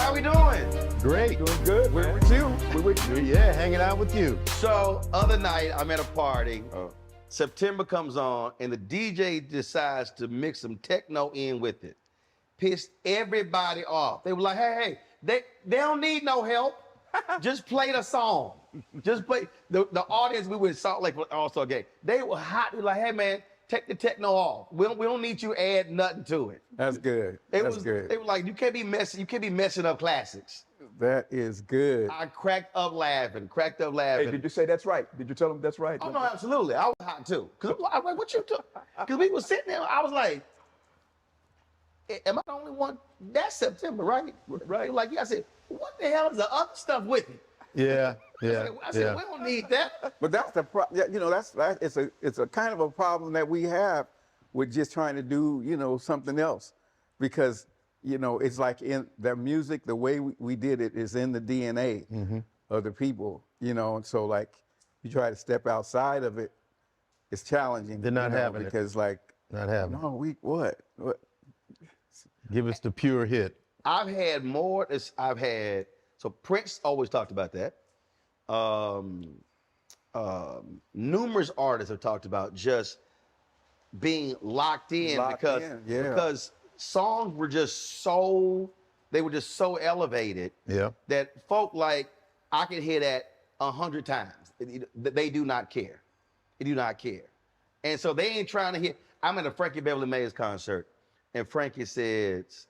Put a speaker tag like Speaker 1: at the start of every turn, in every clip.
Speaker 1: how we doing?
Speaker 2: Great.
Speaker 3: Doing good.
Speaker 2: We're
Speaker 3: man.
Speaker 2: with you.
Speaker 3: We're with you.
Speaker 2: Yeah, hanging out with you.
Speaker 1: So, other night, I'm at a party.
Speaker 3: Oh.
Speaker 1: September comes on, and the DJ decides to mix some techno in with it. Pissed everybody off. They were like, hey, they don't need no help. Just play the song. Just play. The audience, we were in Salt Lake also gay. They were hot. They were like, hey, man, take the techno off. We don't need you add nothing to it.
Speaker 3: That's good. That's good.
Speaker 1: They were like, you can't be messing up classics.
Speaker 3: That is good.
Speaker 1: I cracked up laughing.
Speaker 3: Hey, did you say that's right? Did you tell them that's right?
Speaker 1: Oh, no, absolutely. I was hot too. Because I was like, what you doing? Because we were sitting there, I was like, am I the only one? That's September, right?
Speaker 3: Right.
Speaker 1: They were like, yeah. I said, what the hell is the other stuff with it?
Speaker 2: Yeah, yeah.
Speaker 1: I said, we don't need that.
Speaker 3: But that's the problem. You know, it's a kind of a problem that we have with just trying to do, you know, something else, because, you know, it's like in the music, the way we did it is in the DNA of the people, you know, and so like you try to step outside of it, it's challenging.
Speaker 2: They're not having
Speaker 3: it because like
Speaker 2: not having it.
Speaker 3: No, what?
Speaker 2: Give us the pure hit.
Speaker 1: I've had more. So Prince always talked about that. Numerous artists have talked about just being locked in because songs were just so elevated that folk like, I can hear that 100 times. They do not care. They do not care. And so they ain't trying to hear. I'm at a Frankie Beverly Mays concert, and Frankie says,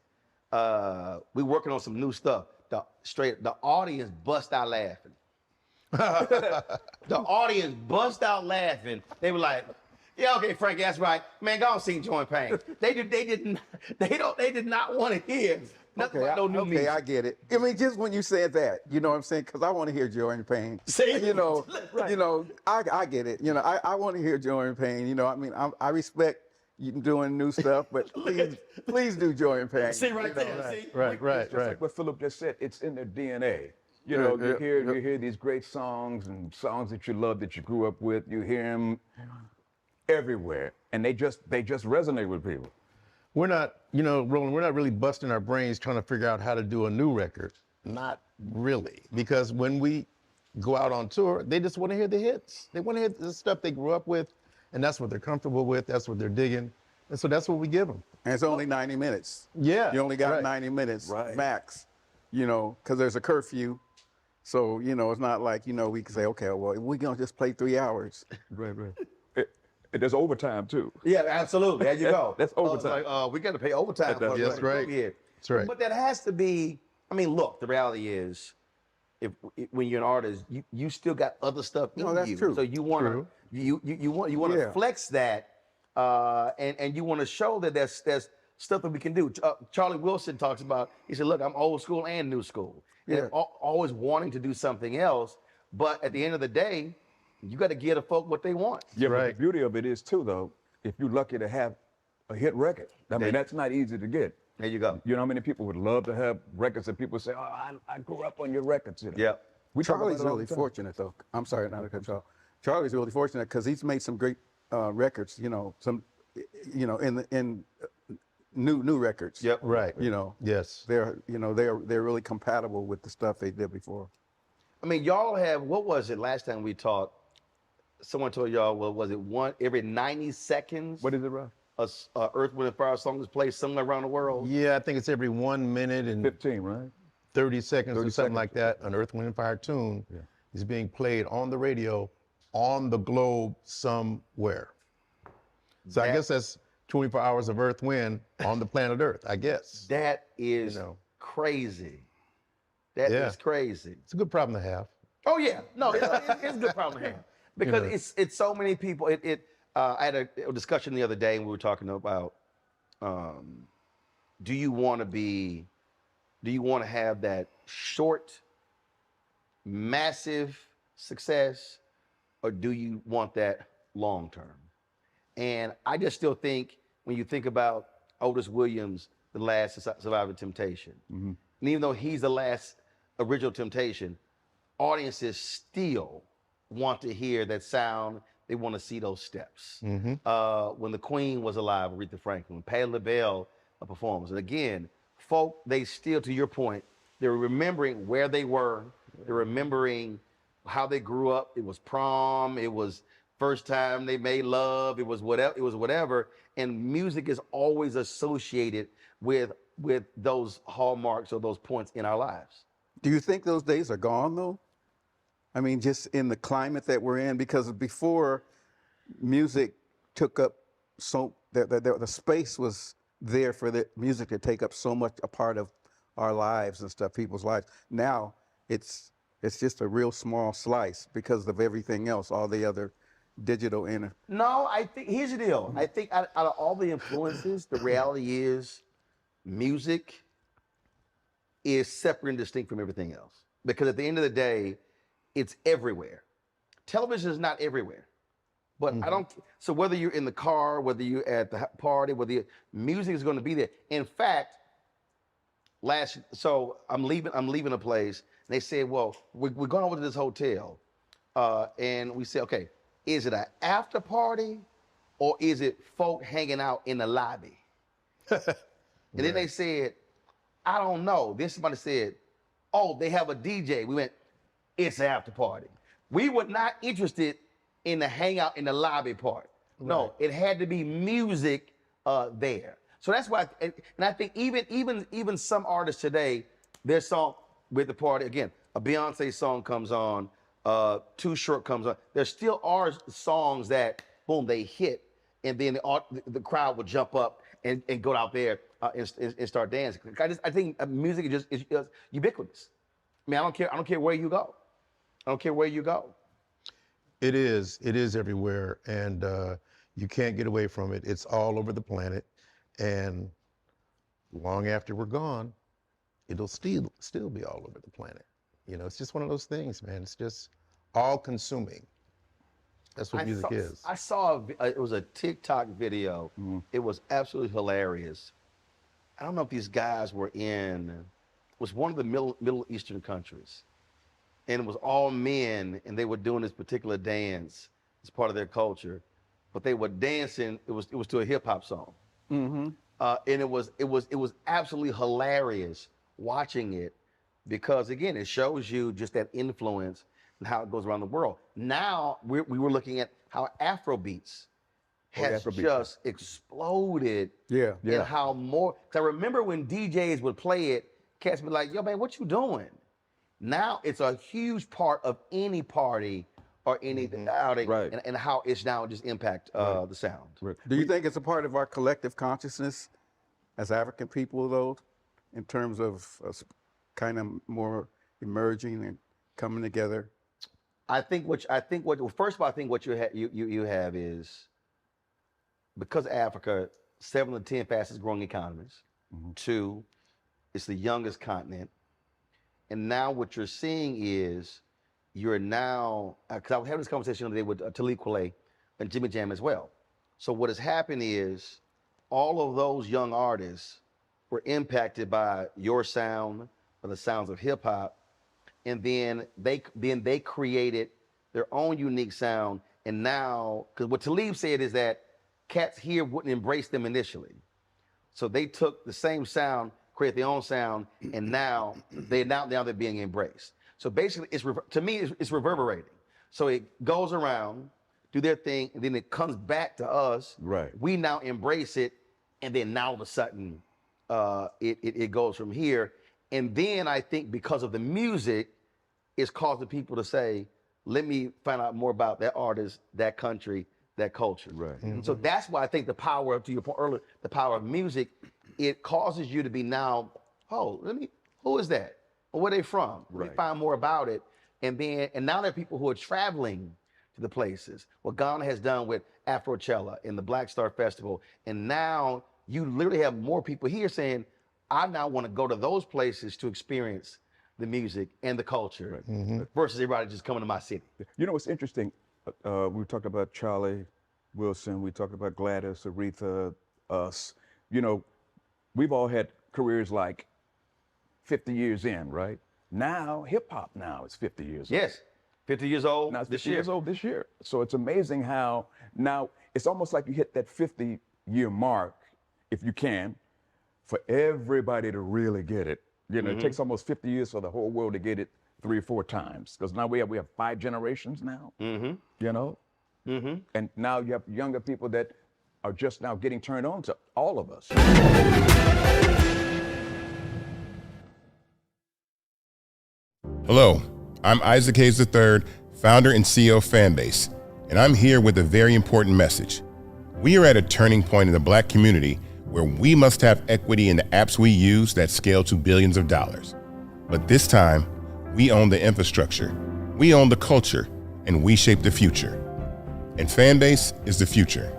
Speaker 1: we working on some new stuff. The audience bust out laughing. The audience bust out laughing. They were like, yeah, okay, Frankie, that's right. Man, go on sing Join Pain. They did not want to hear nothing about no new music.
Speaker 3: I get it. I mean, just when you said that, you know what I'm saying? Because I want to hear Joy and Pain.
Speaker 1: See?
Speaker 3: You know,
Speaker 1: Right.
Speaker 3: you know, I get it. You know, I want to hear Joy and Pain. You know, I mean, I respect you doing new stuff, but please do Joy and Pain.
Speaker 1: See right there.
Speaker 3: Right.
Speaker 1: See?
Speaker 2: Right.
Speaker 4: Just like what Philip just said, it's in their DNA. You know, you hear these great songs and songs that you love, that you grew up with. You hear them everywhere, and they just resonate with people.
Speaker 2: We're not, you know, Roland, we're not really busting our brains trying to figure out how to do a new record. Not really. Because when we go out on tour, they just want to hear the hits. They want to hear the stuff they grew up with, and that's what they're comfortable with. That's what they're digging. And so that's what we give them.
Speaker 3: And it's only 90 minutes.
Speaker 2: Yeah.
Speaker 3: You only got 90 minutes max, you know, because there's a curfew. So, you know, it's not like, you know, we can say, okay, well, we're going to just play 3 hours.
Speaker 4: Right. There's overtime too.
Speaker 1: Yeah, absolutely. There you go.
Speaker 4: That's overtime.
Speaker 1: We got to pay overtime for
Speaker 2: That's
Speaker 1: it.
Speaker 2: right.
Speaker 1: Yeah.
Speaker 2: That's right.
Speaker 1: But that has to be. I mean, look. The reality is, when you're an artist, you still got other stuff in you.
Speaker 3: that's true.
Speaker 1: So you want to you want to flex that, and you want to show that there's stuff that we can do. Charlie Wilson talks about. He said, "Look, I'm old school and new school.
Speaker 3: Yeah.
Speaker 1: And always wanting to do something else, but at the end of the day, you got to give the folk what they want."
Speaker 4: Yeah, but
Speaker 2: Right.
Speaker 4: the beauty of it is too, though, if you're lucky to have a hit record. I mean, that's not easy to get.
Speaker 1: There you go.
Speaker 4: You know how many people would love to have records that people say, oh, I grew up on your records. You know?
Speaker 1: Yeah.
Speaker 4: We talk about
Speaker 3: Charlie's
Speaker 4: it all
Speaker 3: really
Speaker 4: the time.
Speaker 3: fortunate, though. I'm sorry, not to cut you off. Charlie's really fortunate because he's made some great records, you know, in new records.
Speaker 1: Yep.
Speaker 2: Right.
Speaker 3: You know,
Speaker 2: Yes.
Speaker 3: they're really compatible with the stuff they did before.
Speaker 1: I mean, y'all have, what was it last time we talked? Someone told y'all, well, was it one every 90 seconds?
Speaker 4: What is it, Russ?
Speaker 1: A Earth, Wind, and Fire song is played somewhere around the world?
Speaker 2: Yeah, I think it's every 1 minute and
Speaker 4: 15, right?
Speaker 2: 30 seconds or
Speaker 4: 30
Speaker 2: something
Speaker 4: seconds.
Speaker 2: like that. An Earth, Wind, and Fire tune is being played on the radio on the globe somewhere. So I guess that's 24 hours of Earth, Wind on the planet Earth, I guess.
Speaker 1: That is
Speaker 2: You know.
Speaker 1: crazy. That is crazy.
Speaker 2: It's a good problem to have.
Speaker 1: Oh, yeah. No, it's a good problem to have. Because
Speaker 2: know.
Speaker 1: it's so many people. I had a discussion the other day, and we were talking about, do you want to have that short, massive success, or do you want that long term? And I just still think, when you think about Otis Williams, the last surviving Temptation, and even though he's the last original Temptation, audiences still want to hear that sound. They want to see those steps. When the Queen was alive, Aretha Franklin, when Patti LaBelle performs, and again, folk, they still, to your point, They're remembering where they were. They're remembering how they grew up. It was prom. It was first time they made love. It was whatever. It was whatever. And music is always associated with those hallmarks or those points in our lives.
Speaker 3: Do you think those days are gone though? I mean, just in the climate that we're in, because before music took up the space was there for the music to take up so much a part of our lives and stuff, people's lives. Now it's just a real small slice because of everything else, all the other digital
Speaker 1: No, I think here's the deal. I think out of all the influences, the reality is music is separate and distinct from everything else. Because at the end of the day, it's everywhere. Television is not everywhere. But I don't, so whether you're in the car, whether you're at the party, music is going to be there. In fact, so I'm leaving a place, and they said, well, we're going over to this hotel. And we said, okay, is it an after party or is it folk hanging out in the lobby? And then they said, I don't know. Then somebody said, oh, they have a DJ. We went, it's an after party. We were not interested in the hangout in the lobby part. No, it had to be music there. So that's why, and I think even some artists today, their song with the party, again, a Beyonce song comes on, Too Short comes on. There still are songs that, boom, they hit, and then the crowd would jump up and go out there and start dancing. I think music is just ubiquitous. I mean, I don't care where you go. I don't care where you go.
Speaker 2: It is everywhere, and you can't get away from it. It's all over the planet, and long after we're gone, it'll still be all over the planet. You know, it's just one of those things, man. It's just all-consuming. That's what music is.
Speaker 1: I saw it was a TikTok video. It was absolutely hilarious. I don't know if these guys were it was one of the Middle Eastern countries. And it was all men, and they were doing this particular dance as part of their culture, but they were dancing. It was to a hip hop song, and it was absolutely hilarious watching it, because again, it shows you just that influence and how it goes around the world. Now we were looking at how Afrobeats has just exploded.
Speaker 3: Yeah.
Speaker 1: And how more? Because I remember when DJs would play it, cats would be like, "Yo, man, what you doing?" Now it's a huge part of any party or any outing, and how it's now just impact the sound.
Speaker 3: Do you think it's a part of our collective consciousness as African people, though, in terms of kind of more emerging and coming together?
Speaker 1: First of all, I think what you have is, because Africa, 7 of the 10 fastest growing economies. 2, it's the youngest continent. And now what you're seeing is because I was having this conversation the other day with Talib Kweli and Jimmy Jam as well. So what has happened is all of those young artists were impacted by your sound or the sounds of hip hop, and then they created their own unique sound. And now, because what Talib said is that cats here wouldn't embrace them initially, so they took the same sound, create their own sound, and now they're being embraced. So basically, it's reverberating. So it goes around, do their thing, and then it comes back to us.
Speaker 4: Right.
Speaker 1: We now embrace it, and then now all of a sudden, it goes from here. And then I think because of the music, it's causing people to say, "Let me find out more about that artist, that country, that culture."
Speaker 4: Right.
Speaker 1: So that's why I think the power, to your point earlier, the power of music. It causes you to be now, who is that? Or where are they from? Let me find more about it. And now there are people who are traveling to the places. What Ghana has done with Afrochella and the Black Star Festival. And now you literally have more people here saying, I now want to go to those places to experience the music and the culture versus everybody just coming to my city.
Speaker 4: You know what's interesting? We talked about Charlie Wilson. We talked about Gladys, Aretha, us. You know, we've all had careers like 50 years in, right? Now, hip hop now is 50 years old.
Speaker 1: Yes, 50 years old
Speaker 4: Now it's
Speaker 1: this
Speaker 4: 50
Speaker 1: year.
Speaker 4: years old this year. So it's amazing how now it's almost like you hit that 50-year mark, if you can, for everybody to really get it. You know, it takes almost 50 years for the whole world to get it 3 or 4 times. Because now we have 5 generations now. You know, and now you have younger people that are just now getting turned on to all of us.
Speaker 5: Hello, I'm Isaac Hayes III, founder and CEO of Fanbase, and I'm here with a very important message. We are at a turning point in the Black community where we must have equity in the apps we use that scale to billions of dollars. But this time, we own the infrastructure, we own the culture, and we shape the future. And Fanbase is the future.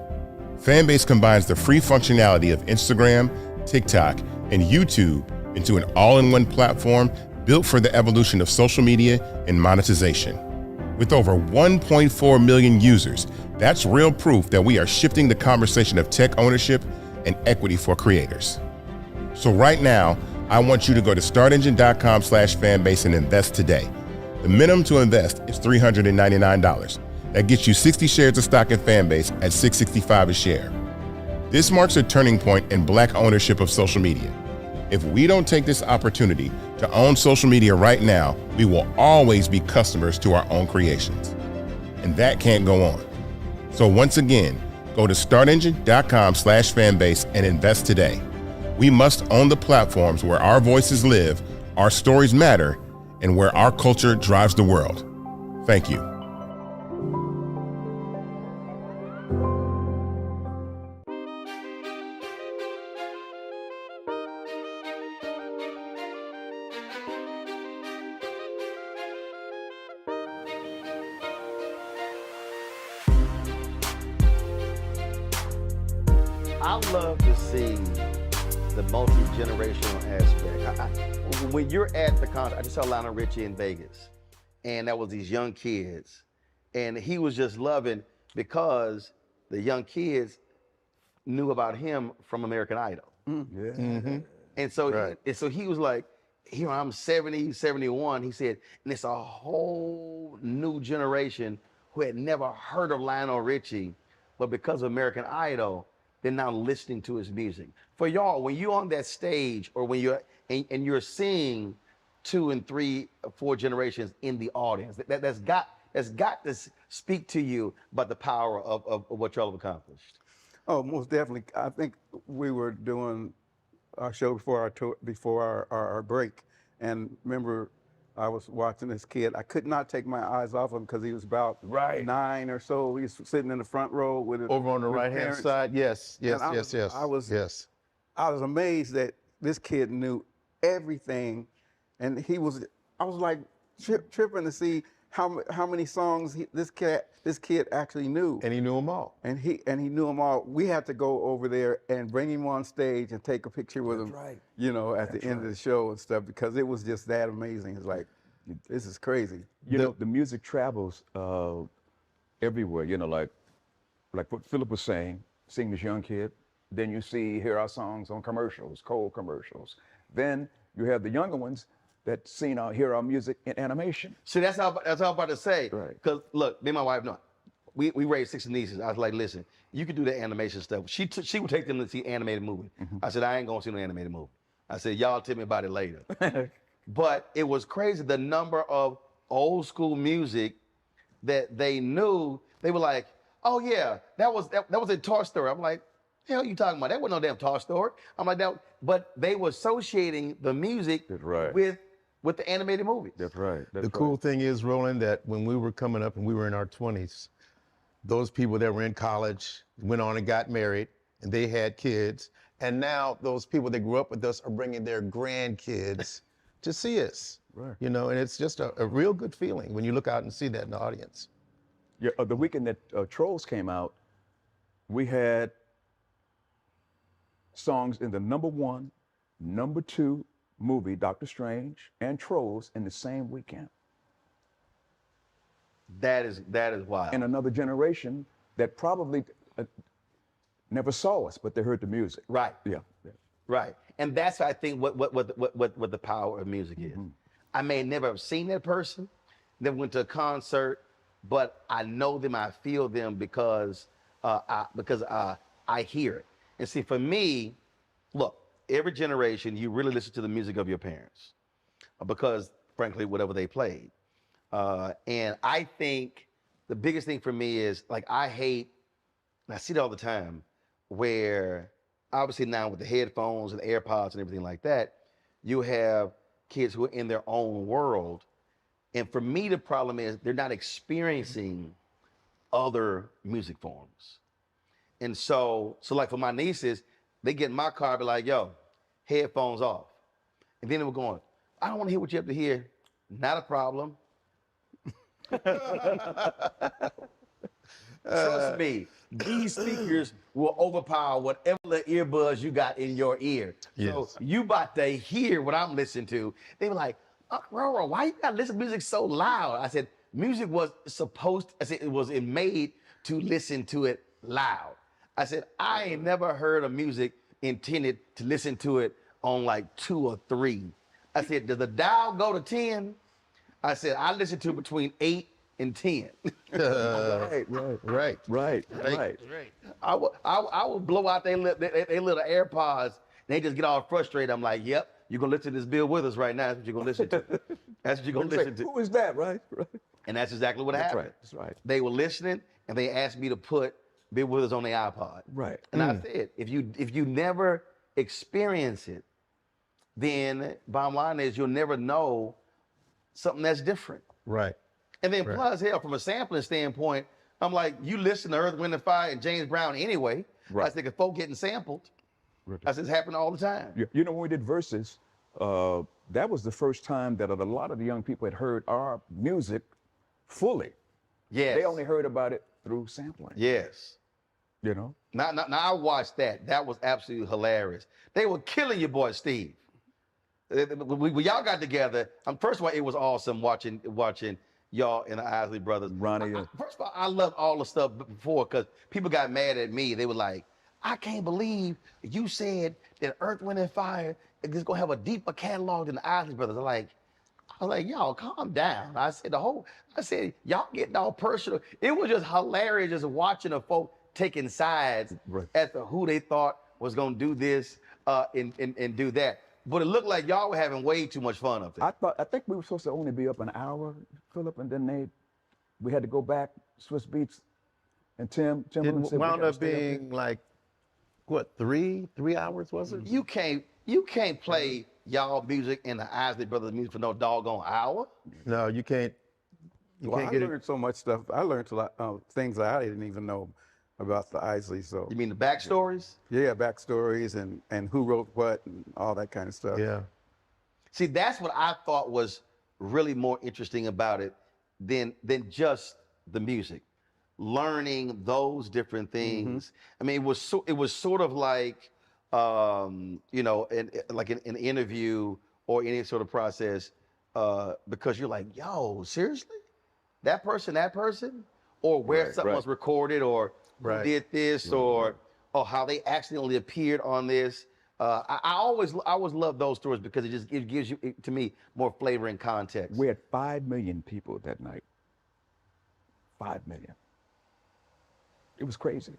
Speaker 5: Fanbase combines the free functionality of Instagram, TikTok, and YouTube into an all-in-one platform built for the evolution of social media and monetization. With over 1.4 million users, that's real proof that we are shifting the conversation of tech ownership and equity for creators. So right now, I want you to go to startengine.com/fanbase and invest today. The minimum to invest is $399. That gets you 60 shares of stock in Fanbase at $665 a share. This marks a turning point in Black ownership of social media. If we don't take this opportunity to own social media right now, we will always be customers to our own creations. And that can't go on. So once again, go to startengine.com/fanbase and invest today. We must own the platforms where our voices live, our stories matter, and where our culture drives the world. Thank you.
Speaker 1: I love to see the multi-generational aspect. When you're at the concert, I just saw Lionel Richie in Vegas, and that was these young kids, and he was just loving because the young kids knew about him from American Idol. And so, he was like, here I'm 70, 71. He said, and it's a whole new generation who had never heard of Lionel Richie, but because of American Idol, they're now listening to his music. For y'all, when you're on that stage, or when you're and you're seeing 2 and 3, 4 generations in the audience, that's got to speak to you about the power of what y'all have accomplished.
Speaker 3: Oh, most definitely. I think we were doing our show before our tour, before our break, and remember, I was watching this kid. I could not take my eyes off him because he was about 9 or so. He was sitting in the front row with
Speaker 2: over on the right-hand side. Yes.
Speaker 3: I was amazed that this kid knew everything, and I was like tripping to see how many songs this kid actually knew.
Speaker 2: And he knew them all.
Speaker 3: And he knew them all. We had to go over there and bring him on stage and take a picture with him, you know, at the end of the show and stuff, because it was just that amazing. It's like, this is crazy.
Speaker 4: You know, the music travels everywhere. You know, like what Philip was saying, seeing this young kid. Then you hear our songs on commercials, cold commercials. Then you have the younger ones that hear our music in animation.
Speaker 1: See, that's all I'm about to say.
Speaker 4: Right.
Speaker 1: Because look, me and my wife, we raised 6 nieces. I was like, listen, you can do the animation stuff. She would take them to see animated movie. I said, I ain't gonna see no animated movie. I said, y'all tell me about it later. But it was crazy, the number of old school music that they knew. They were like, oh yeah, that was a Toy Story. I'm like, the hell you talking about? That wasn't no damn Toy Story. I'm like, that, but they were associating the music with the animated movies.
Speaker 4: That's right.
Speaker 2: The cool thing is, Roland, that when we were coming up and we were in our 20s, those people that were in college went on and got married, and they had kids. And now those people that grew up with us are bringing their grandkids to see us.
Speaker 4: Right.
Speaker 2: You know, and it's just a real good feeling when you look out and see that in the audience.
Speaker 4: Yeah, the weekend that Trolls came out, we had songs in the #1, #2 movie, Doctor Strange, and Trolls in the same weekend.
Speaker 1: That is wild.
Speaker 4: And another generation that probably never saw us, but they heard the music.
Speaker 1: Right.
Speaker 4: Yeah.
Speaker 1: Right. And that's, I think, what the power of music is. I may never have seen that person, never went to a concert, but I know them, I feel them because I hear it. And see, for me, look, every generation, you really listen to the music of your parents because, frankly, whatever they played. And I think the biggest thing for me is like I hate, and I see it all the time, where obviously now with the headphones and the AirPods and everything like that, you have kids who are in their own world. And for me, the problem is they're not experiencing other music forms. And so like for my nieces, they get in my car, be like, yo, headphones off. And then they were going, I don't want to hear what you have to hear. Not a problem. Trust me, these speakers will overpower whatever the earbuds you got in your ear.
Speaker 2: Yes.
Speaker 1: So you about to hear what I'm listening to. They were like, Roro, why you gotta listen to music so loud? I said, music was supposed, I said, it was made to listen to it loud. I said, I ain't never heard of music intended to listen to it on like 2 or 3. I said, does the dial go to 10? I said, I listen to between 8 and 10.
Speaker 4: Right.
Speaker 1: I would blow out their little AirPods, and they just get all frustrated. I'm like, yep, you're gonna listen to this Bill Withers right now. That's what you're gonna listen to. That's what you're gonna listen to.
Speaker 4: Who is that, right?
Speaker 1: And that's exactly what happened.
Speaker 4: That's right.
Speaker 1: They were listening, and they asked me to put Bill Withers on their iPod.
Speaker 4: Right.
Speaker 1: And I said, if you never experience it, then bottom line is you'll never know something that's different.
Speaker 2: Right.
Speaker 1: And then plus, hell, from a sampling standpoint, I'm like, you listen to Earth, Wind & Fire and James Brown anyway.
Speaker 4: Right.
Speaker 1: I said, if folk getting sampled, I said, it's happening all the time.
Speaker 4: You know, when we did Versus, that was the first time that a lot of the young people had heard our music fully.
Speaker 1: Yes.
Speaker 4: They only heard about it through sampling.
Speaker 1: Yes.
Speaker 4: You know?
Speaker 1: Now I watched that. That was absolutely hilarious. They were killing your boy Steve. When y'all got together, first of all, it was awesome watching y'all and the Isley Brothers.
Speaker 4: Ronnie.
Speaker 1: First of all, I loved all the stuff before because people got mad at me. They were like, I can't believe you said that Earth, Wind & Fire is going to have a deeper catalog than the Isley Brothers. I was like, y'all calm down. I said, y'all getting all personal. It was just hilarious just watching the folk taking sides as to who they thought was going to do this and do that. But it looked like y'all were having way too much fun up there.
Speaker 4: I think we were supposed to only be up an hour, Philip, and then we had to go back, Swiss Beats, and Tim
Speaker 2: It wound up being like, what, 3 hours, was it?
Speaker 1: You can't play y'all music and the Isley Brothers music for no doggone hour.
Speaker 2: No, you can't.
Speaker 3: I learned so much stuff. I learned a lot of things that I didn't even know about the Isley. So
Speaker 1: You mean the backstories?
Speaker 3: yeah, backstories and who wrote what and all that kind of stuff.
Speaker 2: Yeah.
Speaker 1: See, that's what I thought was really more interesting about it than just the music. Learning those different things. I mean, it was sort of like, you know, like an interview or any sort of process, because you're like, yo, seriously, that person, or where something was recorded, or who did this, or how they accidentally appeared on this. I always love those stories because it gives you, to me, more flavor and context.
Speaker 4: We had 5 million people that night. 5 million. It was crazy.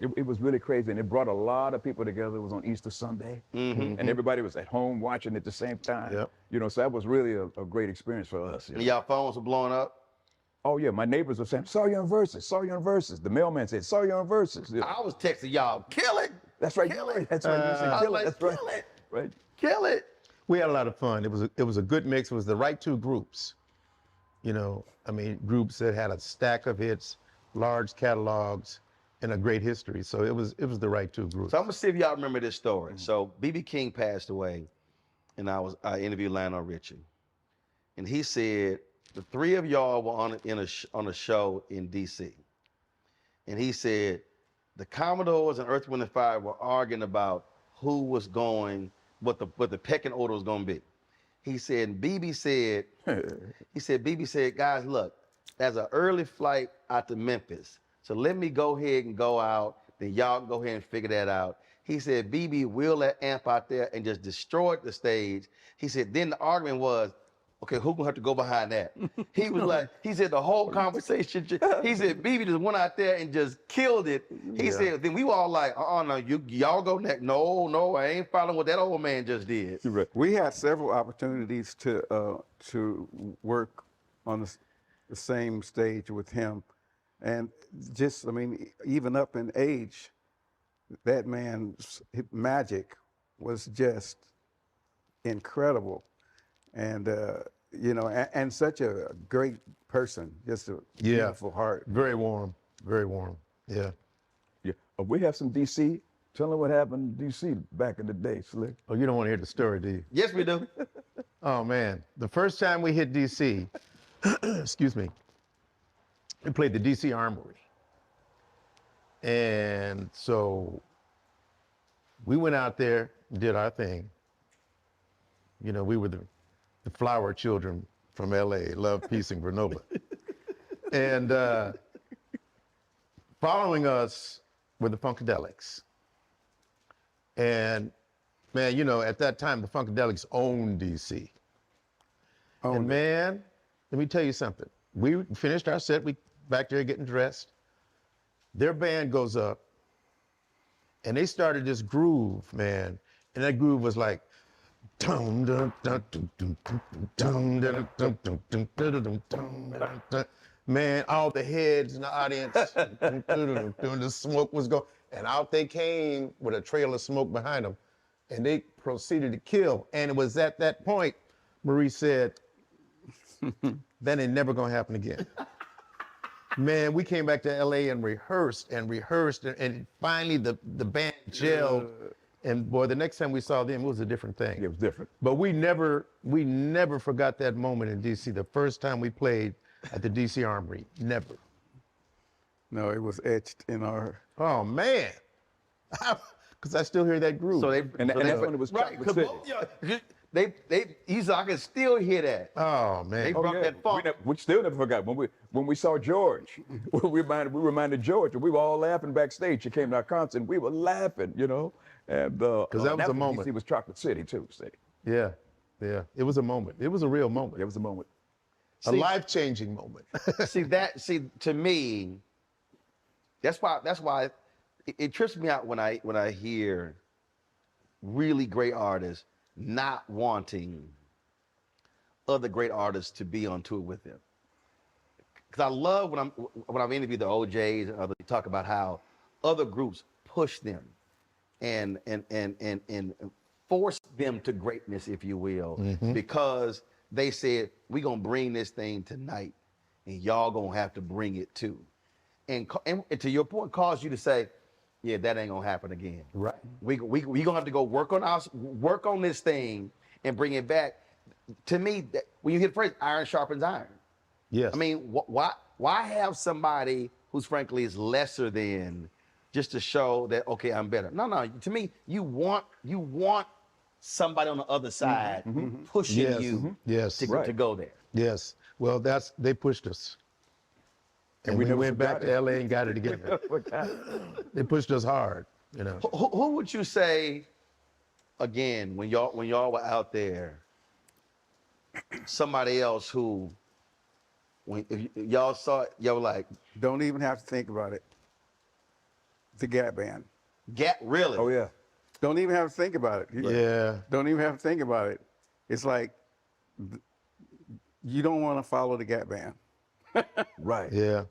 Speaker 4: It was really crazy, and it brought a lot of people together. It was on Easter Sunday, and everybody was at home watching at the same time.
Speaker 2: Yep.
Speaker 4: You know, so that was really a great experience for us. You know?
Speaker 1: And y'all phones were blowing up.
Speaker 4: Oh yeah, my neighbors were saying, "Saw you on Versus, saw you on Versus." The mailman said, "Saw you on Versus." Yeah.
Speaker 1: I was texting y'all, kill it.
Speaker 4: That's right.
Speaker 1: Kill it.
Speaker 4: That's right. You said, kill it. That's right.
Speaker 1: Kill it.
Speaker 4: Right.
Speaker 1: Kill it.
Speaker 2: We had a lot of fun. It was a good mix. It was the right 2 groups. You know, I mean, groups that had a stack of hits, large catalogs, and a great history. So it was the right 2 groups.
Speaker 1: So I'm gonna see if y'all remember this story. So B.B. King passed away, and I interviewed Lionel Richie, and he said the 3 of y'all were on a show in D.C. And he said the Commodores and Earth, Wind & Fire were arguing about who was going, what the pecking order was gonna be. He said, BB said, guys, look, there's an early flight out to Memphis. So let me go ahead and go out, then y'all go ahead and figure that out. He said, BB will let Amp out there and just destroyed the stage. He said, then the argument was, okay, who gonna have to go behind that? He was like, he said the whole conversation, he said, BB just went out there and just killed it. He said, then we were all like, no, y'all go next. No, I ain't following what that old man just did.
Speaker 4: Right.
Speaker 3: We had several opportunities to work on the same stage with him. And just, I mean, even up in age, that man's magic was just incredible. And, you know, and such a great person, just a beautiful heart.
Speaker 2: Very warm, very warm. Yeah.
Speaker 4: Yeah. We have some DC. Tell them what happened in DC back in the day, Slick.
Speaker 2: Oh, you don't want to hear the story, do you?
Speaker 1: Yes, we do.
Speaker 2: Oh man, the first time we hit DC, excuse me, we played the DC Armory. And so we went out there, did our thing. You know, we were the flower children from LA, love, peace, and granola. And following us were the Funkadelics. And man, you know, at that time, the Funkadelics owned DC. And man, let me tell you something. We finished our set, we back there getting dressed. Their band goes up and they started this groove, man. And that groove was like, man, all the heads in the audience, the smoke was going, and out they came with a trail of smoke behind them, and they proceeded to kill. And it was at that point, Marie said, that ain't never gonna happen again. Man, we came back to LA and rehearsed, and finally the band gelled. And boy, the next time we saw them, it was a different thing.
Speaker 4: It was different.
Speaker 2: But we never forgot that moment in DC, the first time we played at the DC Armory, never.
Speaker 3: No, it was etched in our.
Speaker 2: Oh man, because I still hear that groove.
Speaker 1: So
Speaker 4: And that's when it was
Speaker 1: right,
Speaker 4: Chocolate City.
Speaker 1: I can still hear that.
Speaker 2: Oh man.
Speaker 1: They brought that funk.
Speaker 4: We still never forgot when we saw George. we reminded George, and we were all laughing backstage. He came to our concert, and we were laughing, you know. And because
Speaker 2: that was a moment.
Speaker 4: DC was Chocolate City too. See.
Speaker 2: Yeah. It was a moment. It was a real moment.
Speaker 4: It was a moment.
Speaker 2: A life-changing moment.
Speaker 1: To me, that's why it trips me out when I hear really great artists not wanting other great artists to be on tour with them. Because I love when I've interviewed the OJs and others, talk about how other groups push them and force them to greatness, if you will, because they said, we're gonna bring this thing tonight and y'all gonna have to bring it too. And to your point, cause you to say, yeah, that ain't gonna happen again.
Speaker 2: Right.
Speaker 1: We gonna have to go work on this thing and bring it back. To me, when you hear the phrase, iron sharpens iron.
Speaker 2: Yes.
Speaker 1: I mean, why have somebody who's frankly is lesser than just to show that, okay, I'm better? No. To me, you want somebody on the other side pushing you to go there.
Speaker 2: Yes. Well, they pushed us. And we went back to LA and got it together. They pushed us hard, you know.
Speaker 1: Who would you say, again, when y'all were out there, somebody else who, if y'all saw it, y'all were like,
Speaker 3: Don't even have to think about it. The Gap Band.
Speaker 1: Really?
Speaker 4: Oh yeah.
Speaker 3: Don't even have to think about it.
Speaker 2: Yeah.
Speaker 3: Don't even have to think about it. It's like you don't want to follow the Gap Band.
Speaker 4: Right.
Speaker 2: Yeah.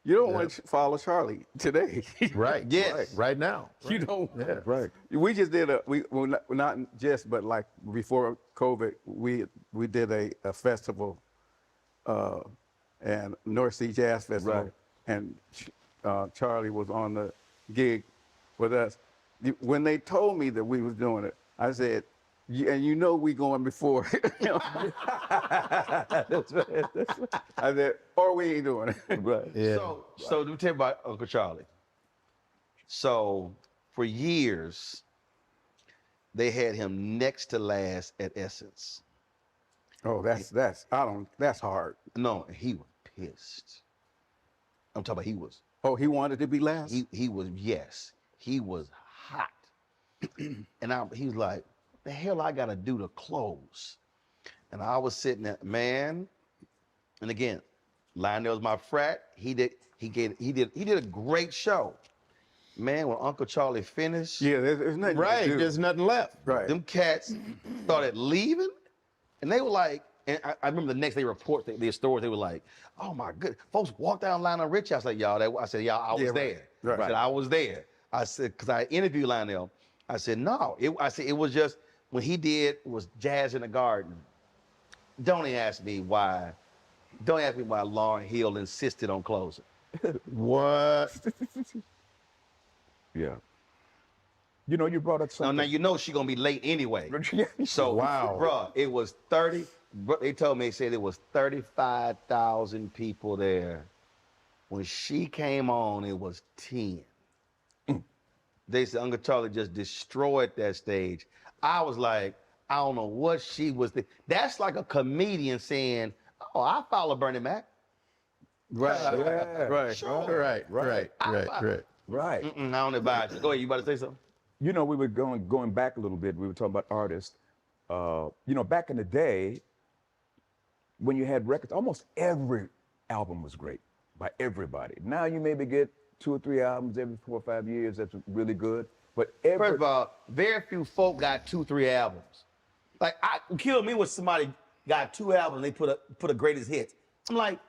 Speaker 3: You don't want to follow Charlie today.
Speaker 2: Right.
Speaker 1: Yes.
Speaker 2: Right now.
Speaker 3: You don't.
Speaker 2: Yeah.
Speaker 4: Right.
Speaker 3: We just did well, not just, but like before COVID, we did a festival, and North Sea Jazz Festival,
Speaker 4: Right.
Speaker 3: and Charlie was on the gig with us. When they told me that we was doing it, I said, and you know we going before. You know? I said, or we ain't doing it.
Speaker 4: Right.
Speaker 2: Yeah.
Speaker 1: So let me tell you about Uncle Charlie. So for years, they had him next to last at Essence.
Speaker 3: Oh, that's hard.
Speaker 1: No, he was pissed. I'm talking about he was.
Speaker 3: Oh, he wanted to be last?
Speaker 1: He was, yes. He was hot. And he was like, the hell I gotta do to close? And I was sitting there, man. And again, Lionel's my frat. He did a great show. Man, when Uncle Charlie finished,
Speaker 3: Yeah, there's nothing.
Speaker 2: Right, there's nothing left.
Speaker 3: Right.
Speaker 1: them cats started leaving, and they were like, and I remember the next day reports, their stories, they were like, oh my good, folks walked down Lionel Richie. I was like, y'all, I said, y'all, I was there.
Speaker 3: Right.
Speaker 1: I said, I was there. I said, because I interviewed Lionel. I said, no, I said, it was just, when he did was Jazz in the Garden. Don't ask me why Lauryn Hill insisted on closing.
Speaker 2: What?
Speaker 4: Yeah. You know, you brought up something.
Speaker 1: Now you know she's gonna be late anyway.
Speaker 4: Yeah.
Speaker 1: So,
Speaker 2: Wow.
Speaker 1: bruh, it was 30. They told me, they said it was 35,000 people there. When she came on, it was 10. They said Uncle Charlie just destroyed that stage. I was like, I don't know what she was. That's like a comedian saying, "Oh, I follow Bernie Mac."
Speaker 3: Right.
Speaker 4: Yeah.
Speaker 3: Right.
Speaker 1: Sure.
Speaker 2: Right.
Speaker 4: Right.
Speaker 1: I don't advise you. Go ahead. You about to say something?
Speaker 4: You know, we were going back a little bit. We were talking about artists. You know, back in the day, when you had records, almost every album was great by everybody. Now you maybe get 2 or 3 albums every 4 or 5 years that's really good. But
Speaker 1: First of all, very few folk got 2, 3 albums. Like, kill me when somebody got 2 albums and they put a greatest hits. I'm like,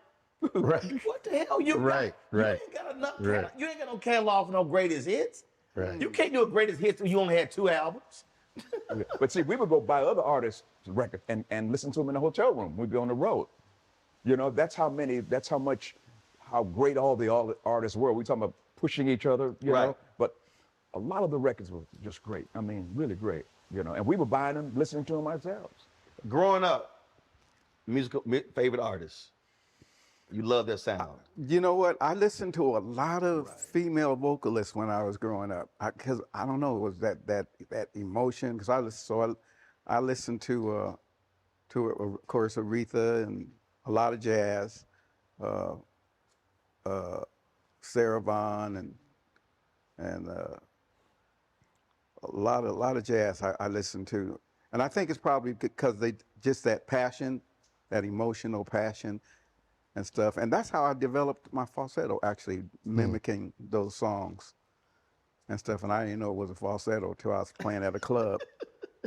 Speaker 2: Right.
Speaker 1: what the hell you
Speaker 2: Right,
Speaker 1: got?
Speaker 2: right.
Speaker 1: You ain't got enough.
Speaker 2: Right.
Speaker 1: You ain't got no catalog for no greatest hits.
Speaker 2: Right.
Speaker 1: You can't do a greatest hits when you only had 2 albums.
Speaker 4: But see, we would go buy other artists' records and listen to them in the hotel room. We'd be on the road. You know, that's how great all the artists were. We talking about pushing each other, you know. But a lot of the records were just great. I mean, really great, you know. And we were buying them, listening to them ourselves.
Speaker 1: Growing up, favorite artists. You love their sound.
Speaker 3: You know what? I listened to a lot of female vocalists when I was growing up. Because I don't know, it was that emotion. Because I listened to of course Aretha and a lot of jazz, Sarah Vaughan and a lot of jazz I listened to, and I think it's probably because they just that passion, that emotional passion and stuff. And that's how I developed my falsetto, actually mimicking those songs and stuff. And I didn't know it was a falsetto until I was playing at a club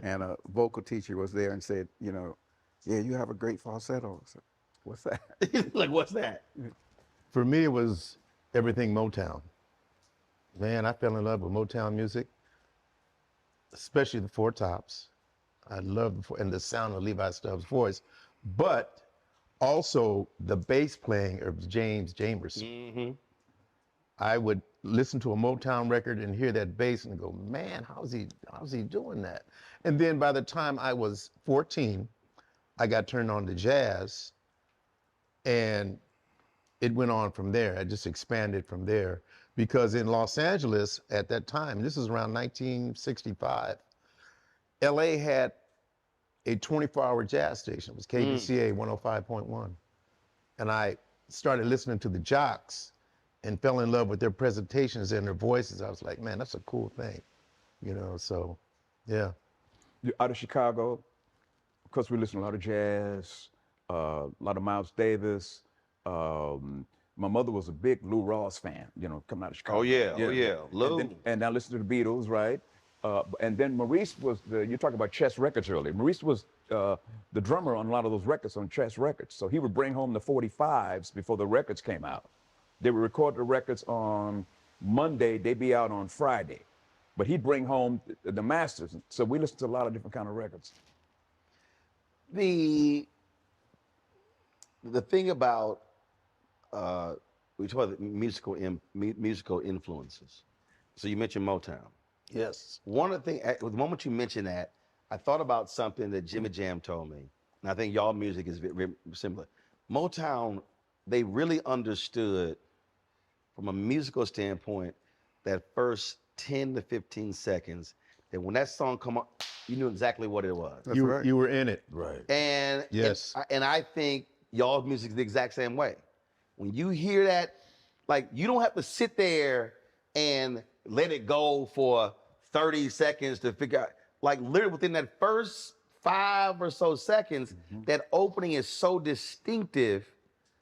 Speaker 3: and a vocal teacher was there and said, you know, yeah, you have a great falsetto. I said, what's that?
Speaker 1: Like, what's that?
Speaker 2: For me, it was everything Motown. Man, I fell in love with Motown music, especially the Four Tops. I love and the sound of Levi Stubbs' voice, but also the bass playing of James Jamerson.
Speaker 1: Mm-hmm.
Speaker 2: I would listen to a Motown record and hear that bass and go, man, how's he doing that? And then by the time I was 14, I got turned on to jazz, and it went on from there. I just expanded from there, because in Los Angeles at that time, this is around 1965, LA had a 24-hour jazz station. It was KBCA 105.1. And I started listening to the Jocks and fell in love with their presentations and their voices. I was like, man, that's a cool thing, you know, so, yeah.
Speaker 4: You're out of Chicago. Of course, we listen to a lot of jazz, a lot of Miles Davis. My mother was a big Lou Rawls fan, you know, coming out of Chicago.
Speaker 1: Oh, yeah. Lou.
Speaker 4: And I listened to the Beatles, right? And then Maurice was you're talking about Chess Records earlier. Maurice was the drummer on a lot of those records on Chess Records. So he would bring home the 45s before the records came out. They would record the records on Monday, they'd be out on Friday. But he'd bring home the masters. So we listened to a lot of different kind of records.
Speaker 1: The thing about we talk about musical influences. So you mentioned Motown.
Speaker 2: Yes.
Speaker 1: One of the things, the moment you mentioned that, I thought about something that Jimmy Jam told me, and I think y'all music is very similar. Motown, they really understood, from a musical standpoint, that first 10 to 15 seconds, that when that song come on, you knew exactly what it was.
Speaker 3: That's right.
Speaker 2: You were in it.
Speaker 4: Right.
Speaker 1: And
Speaker 2: Yes.
Speaker 1: and I think y'all's music is the exact same way. When you hear that, like, you don't have to sit there and let it go for 30 seconds to figure out, like, literally within that first 5 or so seconds, that opening is so distinctive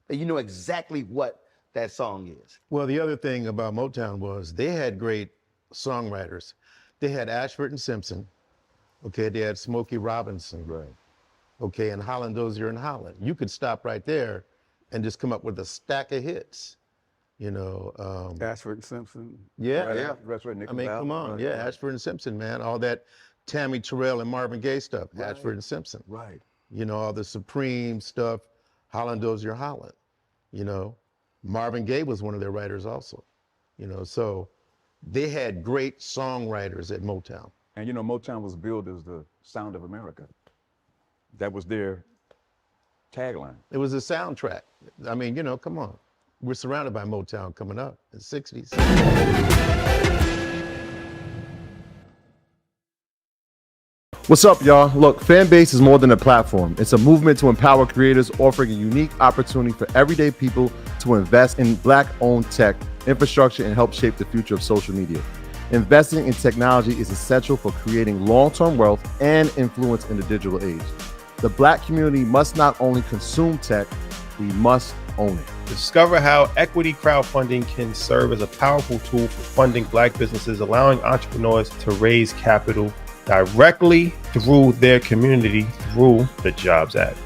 Speaker 1: that you know exactly what that song is.
Speaker 2: Well, the other thing about Motown was they had great songwriters. They had Ashford and Simpson. Okay, they had Smokey Robinson.
Speaker 4: Right.
Speaker 2: Okay, and Holland Dozier and Holland. You could stop right there and just come up with a stack of hits. You know,
Speaker 3: Ashford and Simpson.
Speaker 2: yeah,
Speaker 4: Right,
Speaker 1: Yeah.
Speaker 4: That's right, Nick
Speaker 2: I mean,
Speaker 4: Val.
Speaker 2: come on,
Speaker 4: Right,
Speaker 2: yeah,
Speaker 4: right.
Speaker 2: Ashford and Simpson, man. All that Tammy Terrell and Marvin Gaye stuff,
Speaker 4: Right.
Speaker 2: Ashford and Simpson.
Speaker 4: Right.
Speaker 2: You know, all the Supreme stuff, Holland Dozier Holland. You know, Marvin Gaye was one of their writers also. You know, so they had great songwriters at Motown.
Speaker 4: And you know, Motown was billed as the sound of America. That was their tagline.
Speaker 2: It was a soundtrack. I mean, you know, come on. We're surrounded by Motown coming up in the 60s.
Speaker 6: What's up, y'all? Look, Fanbase is more than a platform. It's a movement to empower creators, offering a unique opportunity for everyday people to invest in Black-owned tech, infrastructure, and help shape the future of social media. Investing in technology is essential for creating long-term wealth and influence in the digital age. The Black community must not only consume tech, we must own it.
Speaker 7: Discover how equity crowdfunding can serve as a powerful tool for funding Black businesses, allowing entrepreneurs to raise capital directly through their community through the Jobs Act.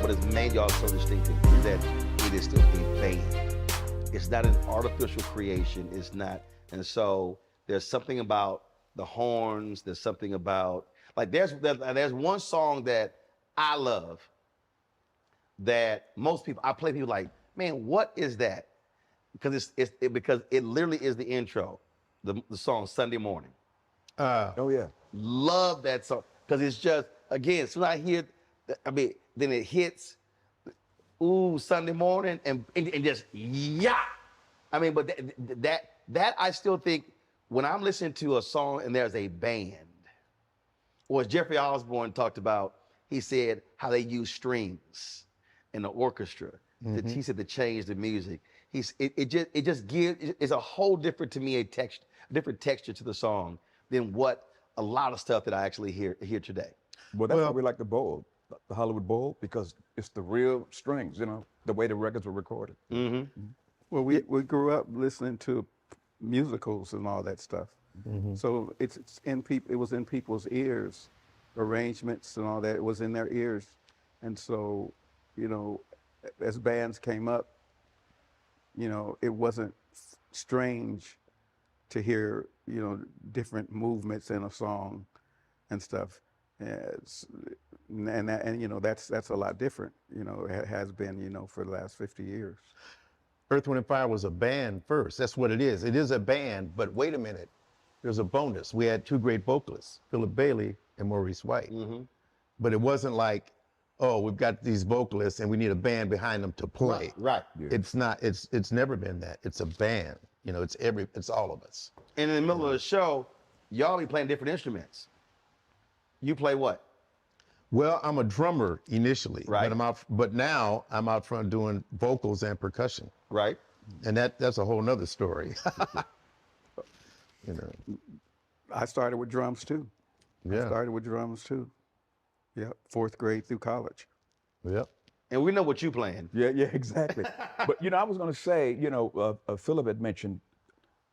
Speaker 1: What has made y'all so distinctive is that it is still a band. It's not an artificial creation. It's not. And so there's something about the horns. There's something about, like, there's one song that I love that most people, I play, people like, man, what is that? Because because it literally is the intro, the song Sunday Morning.
Speaker 4: Oh yeah.
Speaker 1: Love that song because it's just, again, as soon as I hear, I mean, then it hits, ooh, Sunday morning, and just yeah. I mean, but that I still think when I'm listening to a song and there's a band, or as Jeffrey Osborne talked about, he said how they use strings in the orchestra. He said to change the music. It just gives, it's a whole different, to me, a different texture to the song than what a lot of stuff that I actually hear today.
Speaker 4: Well, that's why we like the Bowl, the Hollywood Bowl, because it's the real strings, you know, the way the records were recorded.
Speaker 3: Well, we grew up listening to musicals and all that stuff. So it was in people's ears, arrangements and all that. It was in their ears. And so, you know, as bands came up, you know, it wasn't strange to hear, you know, different movements in a song and stuff. And you know, that's a lot different, you know, it has been, you know, for the last 50 years.
Speaker 2: Earth, Wind & Fire was a band first. That's what it is. It is a band, but wait a minute. There's a bonus. We had two great vocalists, Philip Bailey and Maurice White. But it wasn't like, oh, we've got these vocalists and we need a band behind them to play.
Speaker 1: Right.
Speaker 2: It's not, it's never been that. It's a band. You know, it's all of us.
Speaker 1: And in the middle of the show, y'all be playing different instruments. You play what?
Speaker 2: Well, I'm a drummer initially,
Speaker 1: Right.
Speaker 2: but now I'm out front doing vocals and percussion.
Speaker 1: Right.
Speaker 2: And that's a whole nother story. You know.
Speaker 3: I started with drums too.
Speaker 2: Yeah.
Speaker 3: I started with drums too. Yep, 4th grade through college.
Speaker 2: Yep.
Speaker 1: And we know what you playing.
Speaker 4: Yeah, exactly. But, you know, I was going to say, you know, Philip had mentioned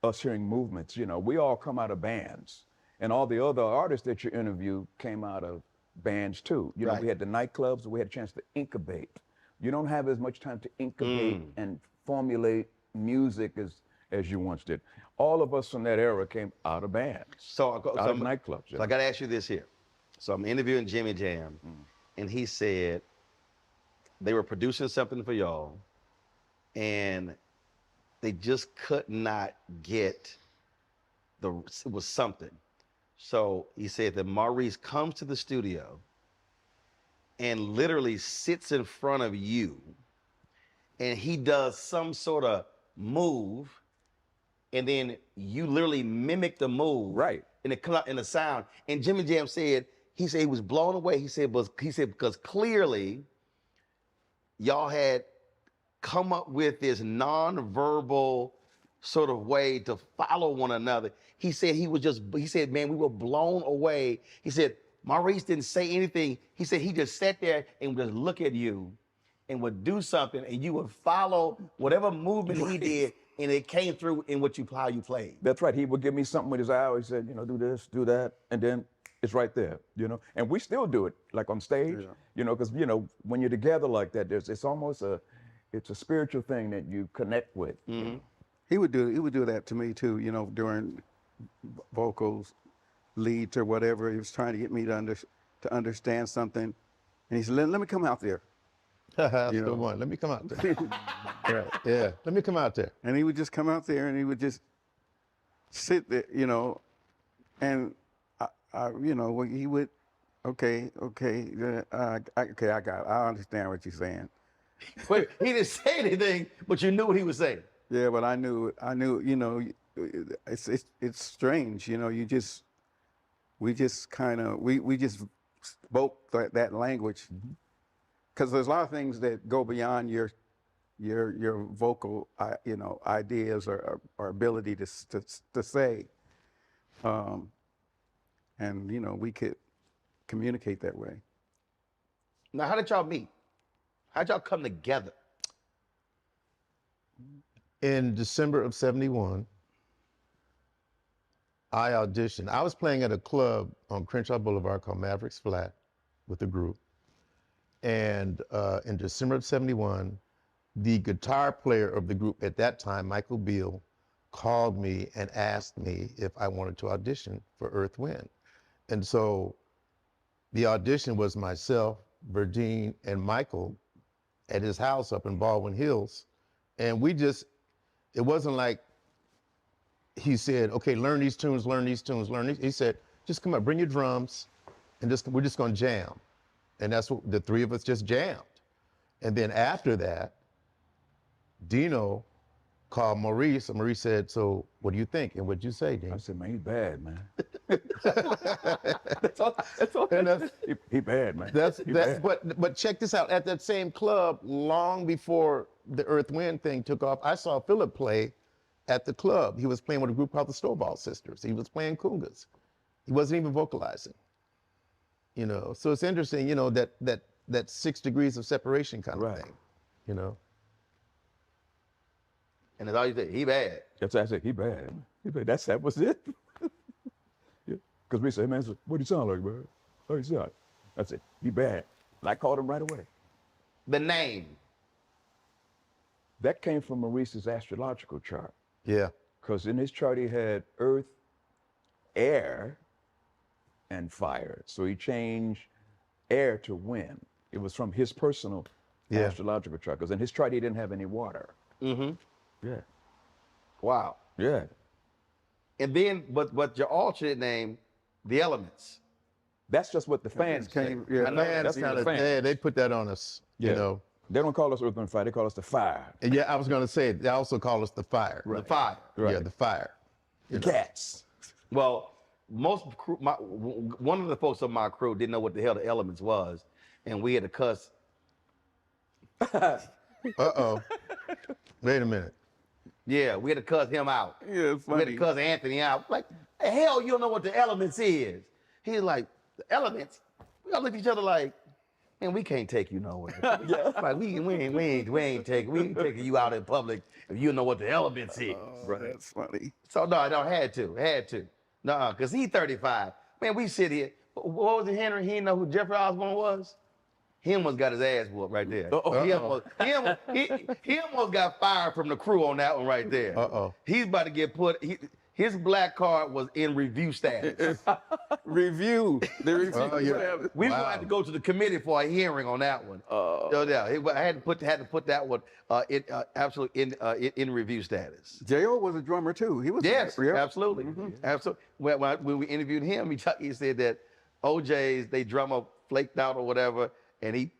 Speaker 4: us hearing movements. You know, we all come out of bands, and all the other artists that you interview came out of bands too. You know,
Speaker 1: Right.
Speaker 4: we had the nightclubs, we had a chance to incubate. You don't have as much time to incubate and formulate music as you once did. All of us from that era came out of bands,
Speaker 1: So
Speaker 4: out of nightclubs.
Speaker 1: So I got to ask you this here. So I'm interviewing Jimmy Jam, and he said they were producing something for y'all, and they just could not get it was something. So he said that Maurice comes to the studio and literally sits in front of you, and he does some sort of move and then you literally mimic the move,
Speaker 4: Right.
Speaker 1: And it come out in the sound. And Jimmy Jam said he was blown away. He said because clearly y'all had come up with this non-verbal sort of way to follow one another. He said man, we were blown away. He said Maurice didn't say anything. He said he just sat there and would just look at you and would do something, and you would follow whatever movement he did, and it came through in how you played.
Speaker 4: That's right. He would give me something with his eye. He said, do this, do that, and then it's right there, And we still do it, like on stage, because when you're together like that, it's almost a spiritual thing that you connect with.
Speaker 1: Mm-hmm.
Speaker 3: He would do that to me too, during vocals, leads or whatever. He was trying to get me to understand something, and he said, "Let me come out there."
Speaker 2: That's the one. Let me come out there. Right. Yeah. Let me come out there.
Speaker 3: And he would just come out there, and he would just sit there, and he would, okay, I got it. I understand what you're saying.
Speaker 1: But he didn't say anything, but you knew what he was saying.
Speaker 3: Yeah, but I knew, it's strange, we just spoke that language, because there's a lot of things that go beyond your vocal, ideas or ability to say, and we could communicate that way.
Speaker 1: Now, how did y'all meet? How did y'all come together?
Speaker 2: In December of '71, I auditioned. I was playing at a club on Crenshaw Boulevard called Mavericks Flat with a group. And in December of '71, the guitar player of the group at that time, Michael Beale, called me and asked me if I wanted to audition for Earth, Wind. And so the audition was myself, Verdine, and Michael at his house up in Baldwin Hills. And it wasn't like he said, okay, learn these tunes. He said, just come up, bring your drums, and we're just gonna jam. And that's what the three of us just jammed. And then after that, Dino called Maurice, and Maurice said, so what do you think? And what'd you say, Dino?
Speaker 4: I said, man, he's bad, man. That's all. He bad, man.
Speaker 2: Bad. But check this out. At that same club, long before the Earth Wind thing took off, I saw Philip play at the club. He was playing with a group called the Snowball Sisters. He was playing congas. He wasn't even vocalizing. So it's interesting, that 6 degrees of separation kind of thing,
Speaker 1: And that's all you say, he bad.
Speaker 4: That's what I said, he bad. That was it. Because we say, man, what do you sound like, man? How you sound? I said, he bad. And I called him right away.
Speaker 1: The name.
Speaker 4: That came from Maurice's astrological chart.
Speaker 2: Yeah.
Speaker 4: Because in his chart, he had earth, air, and fire. So he changed air to wind. It was from his personal astrological chart. Because in his chart, he didn't have any water.
Speaker 1: Mm-hmm.
Speaker 4: Yeah.
Speaker 1: Wow.
Speaker 4: Yeah.
Speaker 1: And then, but your alternate name, The Elements.
Speaker 4: That's just what the fans came.
Speaker 3: Yeah,
Speaker 4: that's kind of
Speaker 2: they put that on us,
Speaker 4: They don't call us Earth, Wind, Fire. They call us the Fire.
Speaker 2: And yeah, I was going to say, they also call us the Fire.
Speaker 1: Right. The Fire.
Speaker 4: Right.
Speaker 2: Yeah, the Fire.
Speaker 4: The Cats.
Speaker 1: Well, most crew, one of the folks on my crew didn't know what the hell the Elements was, and we had to cuss.
Speaker 2: Uh-oh. Wait a minute.
Speaker 1: Yeah, we had to cuss him out.
Speaker 3: Yeah, it's
Speaker 1: We had
Speaker 3: funny.
Speaker 1: to cuss Anthony out. Like, hell, you don't know what the Elements is. He's like, the Elements? We all look at each other like, man, we can't take you nowhere. Like, we ain't taking you out in public if you don't know what the Elements is.
Speaker 3: Right. That's funny.
Speaker 1: So no, I had to. No, because he's 35. Man, we sit here. What was it, Henry? He didn't know who Jeffrey Osborne was? He almost got his ass whooped right there. He almost got fired from the crew on that one right there. He's about to get his black card was in review status.
Speaker 3: Review. The review. Whatever.
Speaker 1: We had to go to the committee for a hearing on that one. I had to put that one in review status.
Speaker 3: J.O. was a drummer too. He was.
Speaker 1: Yes,
Speaker 3: yeah.
Speaker 1: absolutely, absolutely. When we interviewed him, he said that OJ's drummer flaked out or whatever, and he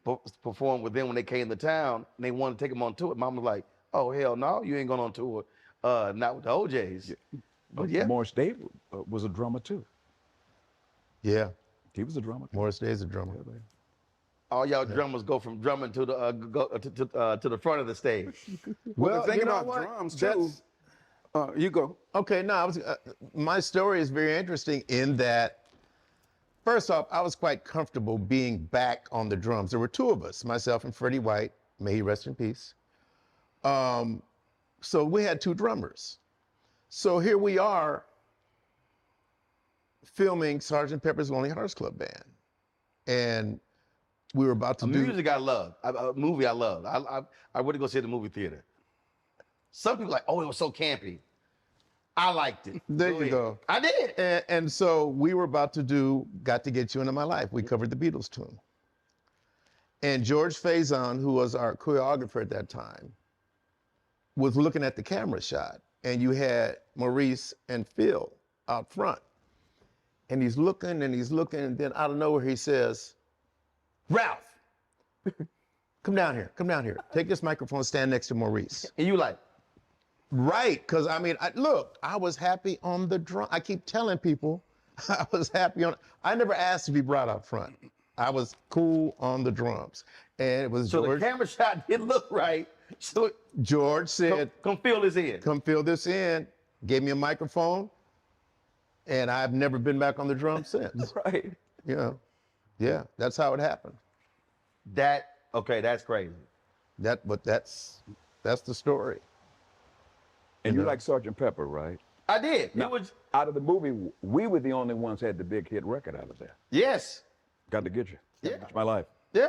Speaker 1: performed with them when they came to town, and they wanted to take him on tour. Mom was like, "Oh hell no, you ain't going on tour not with the OJs. But yeah.
Speaker 4: Morris Day was a drummer too.
Speaker 2: Yeah,
Speaker 4: He was a drummer.
Speaker 2: Morris Day's a drummer.
Speaker 1: All y'all drummers go from drumming to the to the front of the stage.
Speaker 3: Well, the thing
Speaker 2: you know
Speaker 3: about
Speaker 2: what?
Speaker 3: drums too. You go.
Speaker 2: Okay, no, my story is very interesting in that, first off, I was quite comfortable being back on the drums. There were two of us, myself and Freddie White, may he rest in peace. So we had two drummers. So here we are filming Sgt. Pepper's Lonely Hearts Club Band. And we were about to do
Speaker 1: music I love, a movie I love. I wouldn't go see it in the movie theater. Some people are like, oh, it was so campy. I liked it.
Speaker 2: There you go.
Speaker 1: I did.
Speaker 2: And so we were about to do Got to Get You Into My Life. We covered the Beatles tune. And George Faison, who was our choreographer at that time, was looking at the camera shot. And you had Maurice and Phil out front. And he's looking, and then out of nowhere he says, Ralph, come down here. Take this microphone, stand next to Maurice.
Speaker 1: And you like,
Speaker 2: right, because I mean, I was happy on the drum. I keep telling people I was happy I never asked to be brought up front. I was cool on the drums. And it was
Speaker 1: so
Speaker 2: George.
Speaker 1: the camera shot didn't look right. So
Speaker 2: George said,
Speaker 1: come fill this in.
Speaker 2: Come fill this in. Gave me a microphone. And I've never been back on the drum since.
Speaker 4: Right.
Speaker 2: You know, yeah, that's how it happened.
Speaker 1: That's crazy.
Speaker 2: But that's the story.
Speaker 4: And you like Sgt. Pepper, right?
Speaker 1: I did.
Speaker 4: Now,
Speaker 1: it was
Speaker 4: out of the movie, we were the only ones that had the big hit record out of there.
Speaker 1: yes.
Speaker 4: Got to Get You.
Speaker 1: Yeah.
Speaker 4: It's my life.
Speaker 1: Yeah.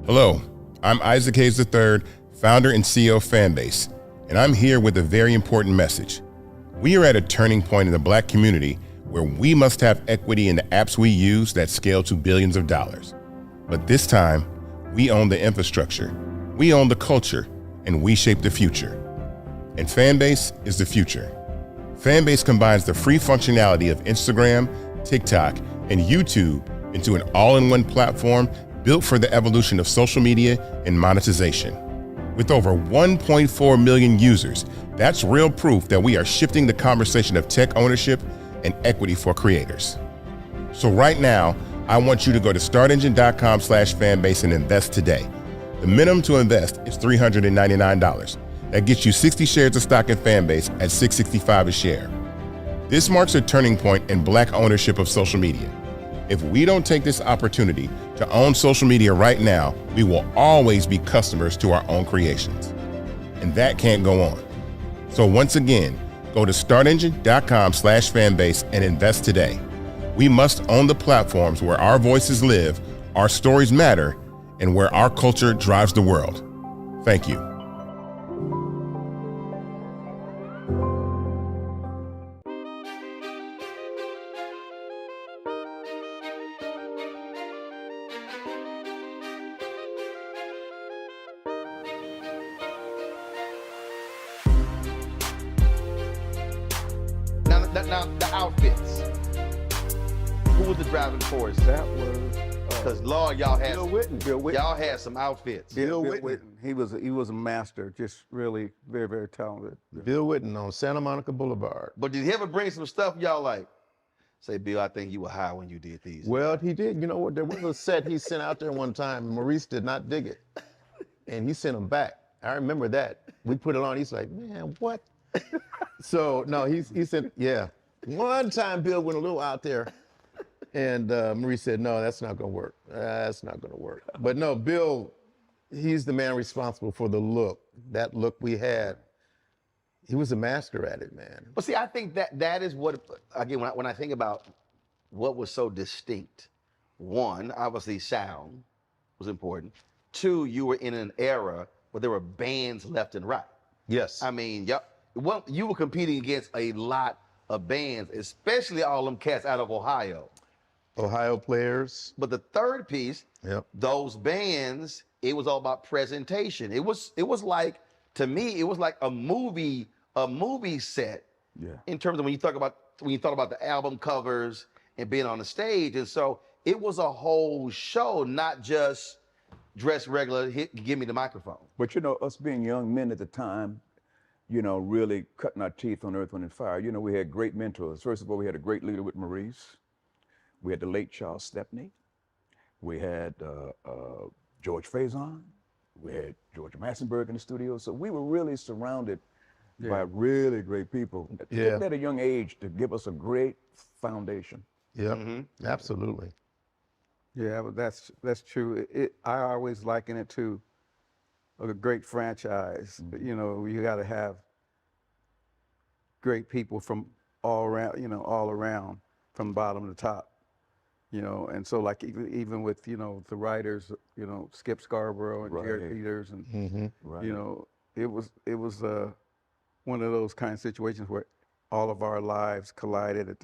Speaker 5: Hello, I'm Isaac Hayes III, founder and CEO of Fanbase, and I'm here with a very important message. We are at a turning point in the Black community where we must have equity in the apps we use that scale to billions of dollars. But this time, we own the infrastructure, we own the culture, and we shape the future. And Fanbase is the future. Fanbase combines the free functionality of Instagram, TikTok, and YouTube into an all-in-one platform built for the evolution of social media and monetization. With over 1.4 million users, that's real proof that we are shifting the conversation of tech ownership and equity for creators. So right now, I want you to go to startengine.com/fanbase and invest today. The minimum to invest is $399. That gets you 60 shares of stock in Fanbase at $665 a share. This marks a turning point in Black ownership of social media. If we don't take this opportunity to own social media right now, we will always be customers to our own creations. And that can't go on. So once again, go to startengine.com/fanbase and invest today. We must own the platforms where our voices live, our stories matter, and where our culture drives the world. Thank you.
Speaker 1: Now the outfits. Who was the driving force?
Speaker 3: That was
Speaker 1: Because Lord, y'all had
Speaker 3: Bill Whitten.
Speaker 1: y'all had some outfits.
Speaker 3: Bill Whitten. He was a master, just really very, very talented.
Speaker 2: Bill Whitten on Santa Monica Boulevard.
Speaker 1: But did he ever bring some stuff y'all like? Say, Bill, I think you were high when you did these.
Speaker 2: Well, he did. You know what? There was a set he sent out there one time, and Maurice did not dig it. And he sent them back. I remember that. We put it on. He's like, man, what? So, no, he said, yeah. One time, Bill went a little out there, and Maurice said, no, that's not going to work. That's not going to work. But no, Bill, he's the man responsible for the look. That look we had. He was a master at it, man.
Speaker 1: Well, see, I think that is what, again, when I think about what was so distinct, one, obviously sound was important. Two, you were in an era where there were bands left and right.
Speaker 2: Yes.
Speaker 1: I mean, you were competing against a lot of bands, especially all them cats out of Ohio.
Speaker 2: Ohio players.
Speaker 1: But the third piece, those bands, it was all about presentation. It was like, to me, it was like a movie set.
Speaker 4: Yeah.
Speaker 1: In terms of when you thought about the album covers and being on the stage. And so it was a whole show, not just dress regular, give me the microphone.
Speaker 4: But you know, us being young men at the time, you know, really cutting our teeth on Earth, Wind, and Fire, you know, we had great mentors. First of all, we had a great leader with Maurice. We had the late Charles Stepney. We had George Faison. We had George Massenburg in the studio. So we were really surrounded by really great people at a young age to give us a great foundation.
Speaker 2: Yeah, absolutely.
Speaker 3: Yeah, but that's true. I always liken it to a great franchise. You know, you got to have great people from all around, you know, all around from bottom to top. You know, and so like even with, you know, the writers, you know, Skip Scarborough and Jared Peters, and you know, it was one of those kind of situations where all of our lives collided at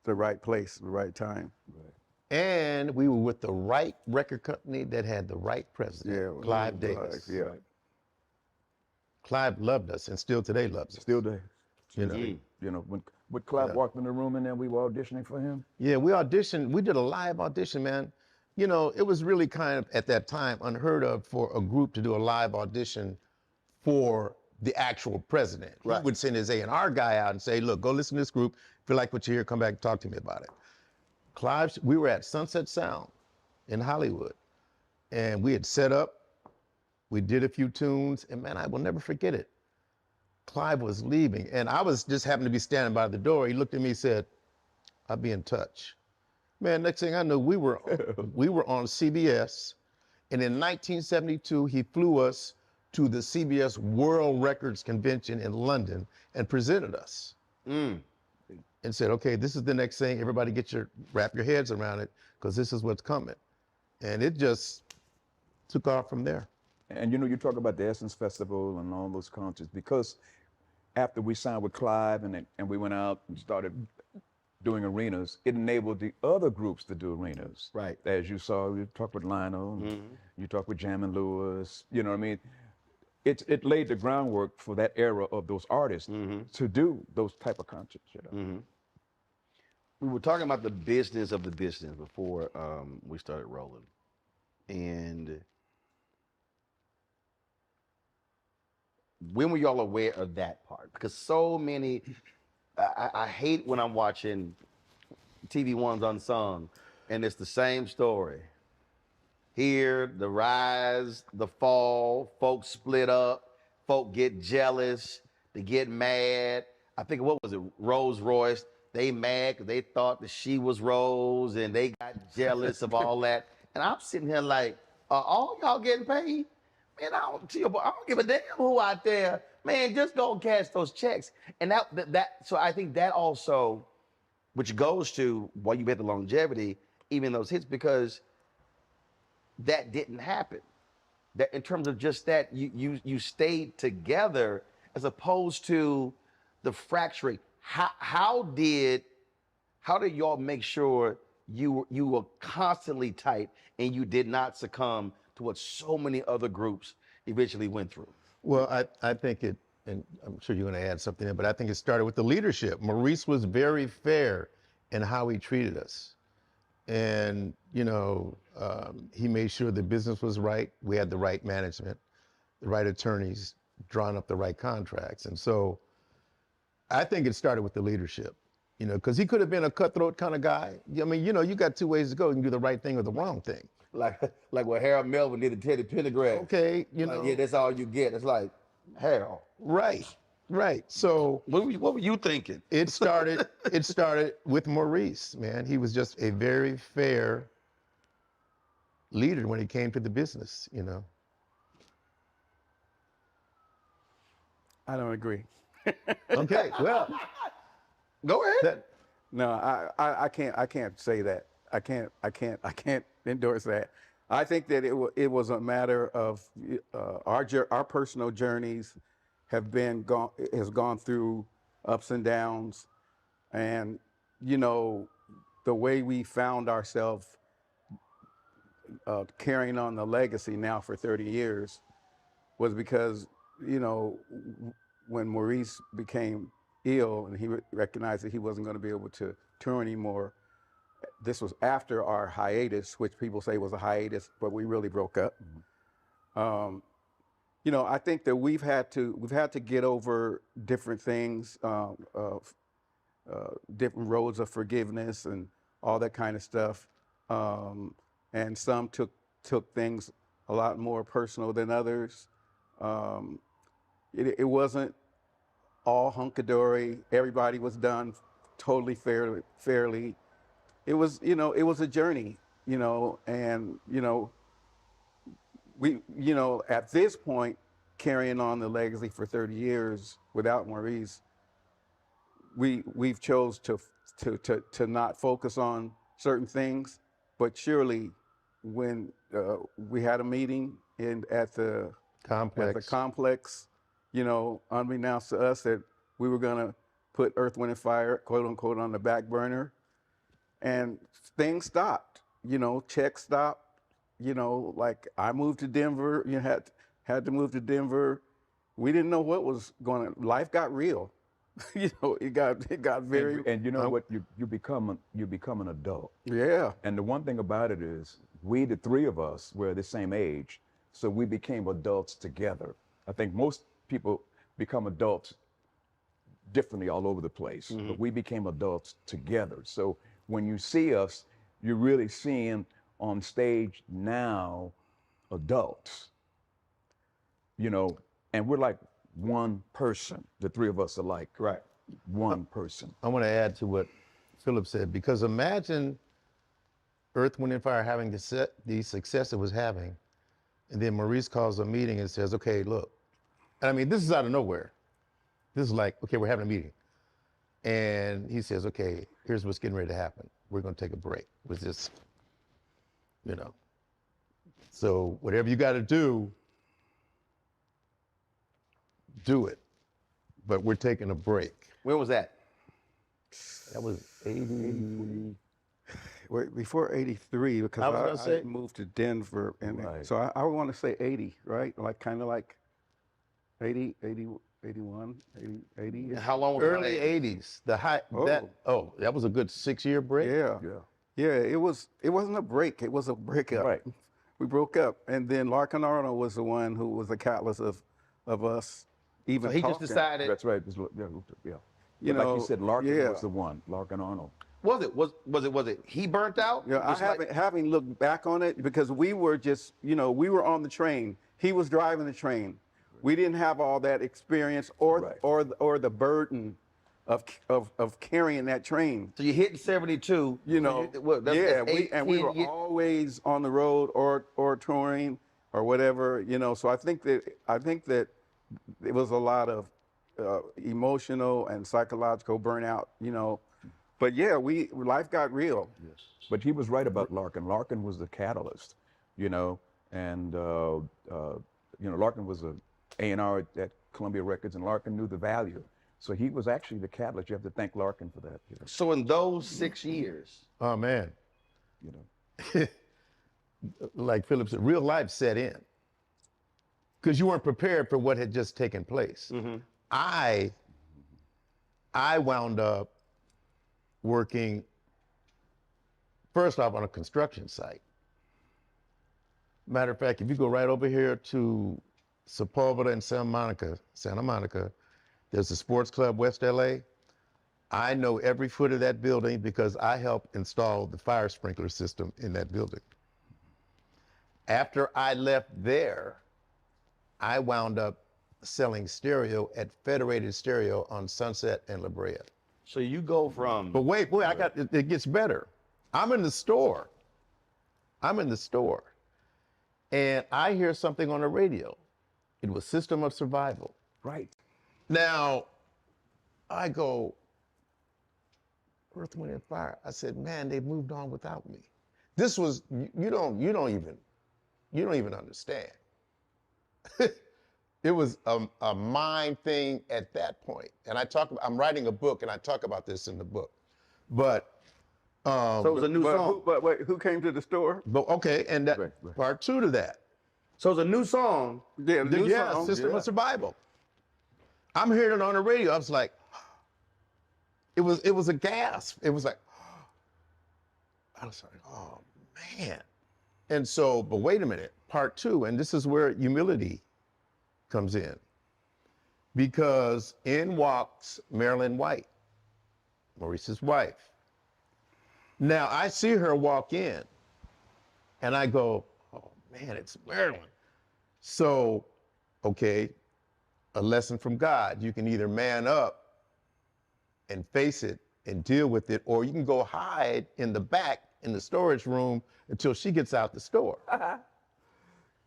Speaker 3: the right place, the right time.
Speaker 2: And we were with the right record company that had the right president, Clive Davis. Clive loved us, and still today loves us.
Speaker 4: Still does.
Speaker 2: You know.
Speaker 4: You know, when Clive walked in the room and then we were auditioning for him.
Speaker 2: Yeah, we auditioned. We did a live audition, man. You know, it was really kind of, at that time, unheard of for a group to do a live audition for the actual president. Right. He would send his A&R guy out and say, look, go listen to this group. If you like what you hear, come back and talk to me about it. Clive, we were at Sunset Sound in Hollywood, and we had set up, we did a few tunes, and man, I will never forget it. Clive was leaving, and I was just happened to be standing by the door. He looked at me and said, I'll be in touch. Man, next thing I know, we were on CBS, and in 1972, he flew us to the CBS World Records Convention in London and presented us. And said, okay, this is the next thing. Everybody wrap your heads around it, because this is what's coming. And it just took off from there.
Speaker 4: And you know, you talk about the Essence Festival and all those concerts, because after we signed with Clive and we went out and started doing arenas, it enabled the other groups to do arenas.
Speaker 1: Right.
Speaker 4: As you saw, you talked with Lionel, you talked with Jammin' Lewis, you know what I mean? It laid the groundwork for that era of those artists to do those type of concerts, you know?
Speaker 1: We were talking about the business of the business before we started rolling. And when were y'all aware of that part? Because so many, I hate when I'm watching TV One's Unsung and it's the same story. Here, the rise, the fall, folks split up, folk get jealous, they get mad. I think, what was it, Rolls Royce? They mad because they thought that she was Rose and they got jealous of all that. And I'm sitting here like, are all y'all getting paid? Man, I don't give a damn who out there. Man, just go cash those checks. And so I think that also, which goes to why you had the longevity, even those hits, because that didn't happen. That in terms of just that, you stayed together as opposed to the fracturing. How did y'all make sure you were constantly tight and you did not succumb to what so many other groups eventually went through?
Speaker 2: Well, I think it, and I'm sure you're going to add something in, but I think it started with the leadership. Maurice was very fair in how he treated us. And, you know, he made sure the business was right. We had the right management, the right attorneys, drawing up the right contracts. And so I think it started with the leadership, you know, because he could have been a cutthroat kind of guy. I mean, you know, you got two ways to go. You can do the right thing or the wrong thing.
Speaker 1: Like what Harold Melvin did to Teddy Pendergrass.
Speaker 2: Okay, you know.
Speaker 1: Yeah, that's all you get. It's like, Harold.
Speaker 2: Right. So
Speaker 1: what were you thinking?
Speaker 2: It started with Maurice, man. He was just a very fair leader when it came to the business, you know.
Speaker 3: I don't agree.
Speaker 2: Okay, well,
Speaker 1: go ahead.
Speaker 3: No, I can't say that. I can't endorse that. I think that it was a matter of our personal journeys has gone through ups and downs, and you know, the way we found ourselves carrying on the legacy now for 30 years was because, you know, when Maurice became ill and he recognized that he wasn't going to be able to tour anymore, this was after our hiatus, which people say was a hiatus, but we really broke up. You know, I think that we've had to get over different things, different roads of forgiveness and all that kind of stuff. And some took things a lot more personal than others. It wasn't all hunky-dory. Everybody was done totally fairly. It was, you know, it was a journey, you know, and, you know, we, you know, at this point, carrying on the legacy for 30 years without Maurice, we've chose to not focus on certain things, but surely when we had a meeting at the complex, you know, unbeknownst to us that we were gonna put Earth, Wind and Fire, quote unquote, on the back burner, and things stopped. You know, checks stopped. You know, like I moved to Denver. You know, had to move to Denver. We didn't know what was going on. Life got real. You know, it got very.
Speaker 4: And you know what? You become an adult.
Speaker 3: Yeah.
Speaker 4: And the one thing about it is, we, the three of us, were the same age, so we became adults together. I think most people become adults differently all over the place, but we became adults together. So when you see us, you're really seeing on stage now adults, you know, and we're like one person. The three of us are like one person.
Speaker 2: I want to add to what Philip said, because imagine Earth, Wind and Fire having the success it was having, and then Maurice calls a meeting and says, okay, look, I mean, this is out of nowhere. This is like, okay, we're having a meeting. And he says, okay, here's what's getting ready to happen. We're going to take a break. It was just, you know. So whatever you got to do it. But we're taking a break.
Speaker 1: When was that?
Speaker 2: That was 80.
Speaker 3: Before 83, because I moved to Denver. And so I want to say 80, right? Like kind of like 80, 81, 80.
Speaker 1: How long was
Speaker 2: Early
Speaker 1: it?
Speaker 2: 80s. That was a good 6-year break.
Speaker 3: Yeah. It wasn't a break. It was a breakup.
Speaker 4: Right.
Speaker 3: We broke up, and then Larkin Arnold was the one who was the catalyst of us even.
Speaker 1: So he
Speaker 3: talking.
Speaker 1: just decided.
Speaker 4: That's right. Yeah.
Speaker 3: You
Speaker 4: But
Speaker 3: know,
Speaker 4: like you said, Larkin was the one. Larkin Arnold.
Speaker 1: Was it he burnt out?
Speaker 3: Yeah, having looked back on it, because we were just, you know, we were on the train. He was driving the train. We didn't have all that experience or the burden of carrying that train.
Speaker 1: So you hit 72.
Speaker 3: You know, we were always on the road or touring or whatever. You know, so I think that it was a lot of emotional and psychological burnout. You know, but yeah, life got real.
Speaker 4: Yes. But he was right about Larkin. Larkin was the catalyst, you know, and you know, Larkin was a A&R at Columbia Records, and Larkin knew the value. So he was actually the catalyst. You have to thank Larkin for that. You know?
Speaker 1: So in those 6 years,
Speaker 2: Oh man,
Speaker 4: You know,
Speaker 2: like Philip said, real life set in, because you weren't prepared for what had just taken place. I wound up working first off on a construction site. Matter of fact, if you go right over here to Sepulveda and Santa Monica, there's a sports club, West LA. I know every foot of that building because I helped install the fire sprinkler system in that building. After I left there, I wound up selling stereo at Federated Stereo on Sunset and La Brea.
Speaker 1: so you go from.
Speaker 2: But wait, it gets better. I'm in the store. And I hear something on the radio. It was System of Survival.
Speaker 4: right.
Speaker 2: Now, I go, Earth, Wind and Fire. I said, man, they moved on without me. This was, you don't even understand. It was a mind thing at that point. And I'm writing a book and I talk about this in the book. But,
Speaker 1: So it was a new song.
Speaker 3: But wait, who came to the store?
Speaker 2: but okay, and that part 2 to that.
Speaker 1: So it's a new song.
Speaker 3: Yeah, new song.
Speaker 2: Yeah, System of Survival. I'm hearing it on the radio. I was like, it was a gasp. It was like, I was like, oh man. And so, but wait a minute, part two, and this is where humility comes in. Because in walks Marilyn White, Maurice's wife. Now I see her walk in and I go, oh man, it's Marilyn. So, okay, a lesson from God. You can either man up and face it and deal with it, or you can go hide in the back in the storage room until she gets out the store.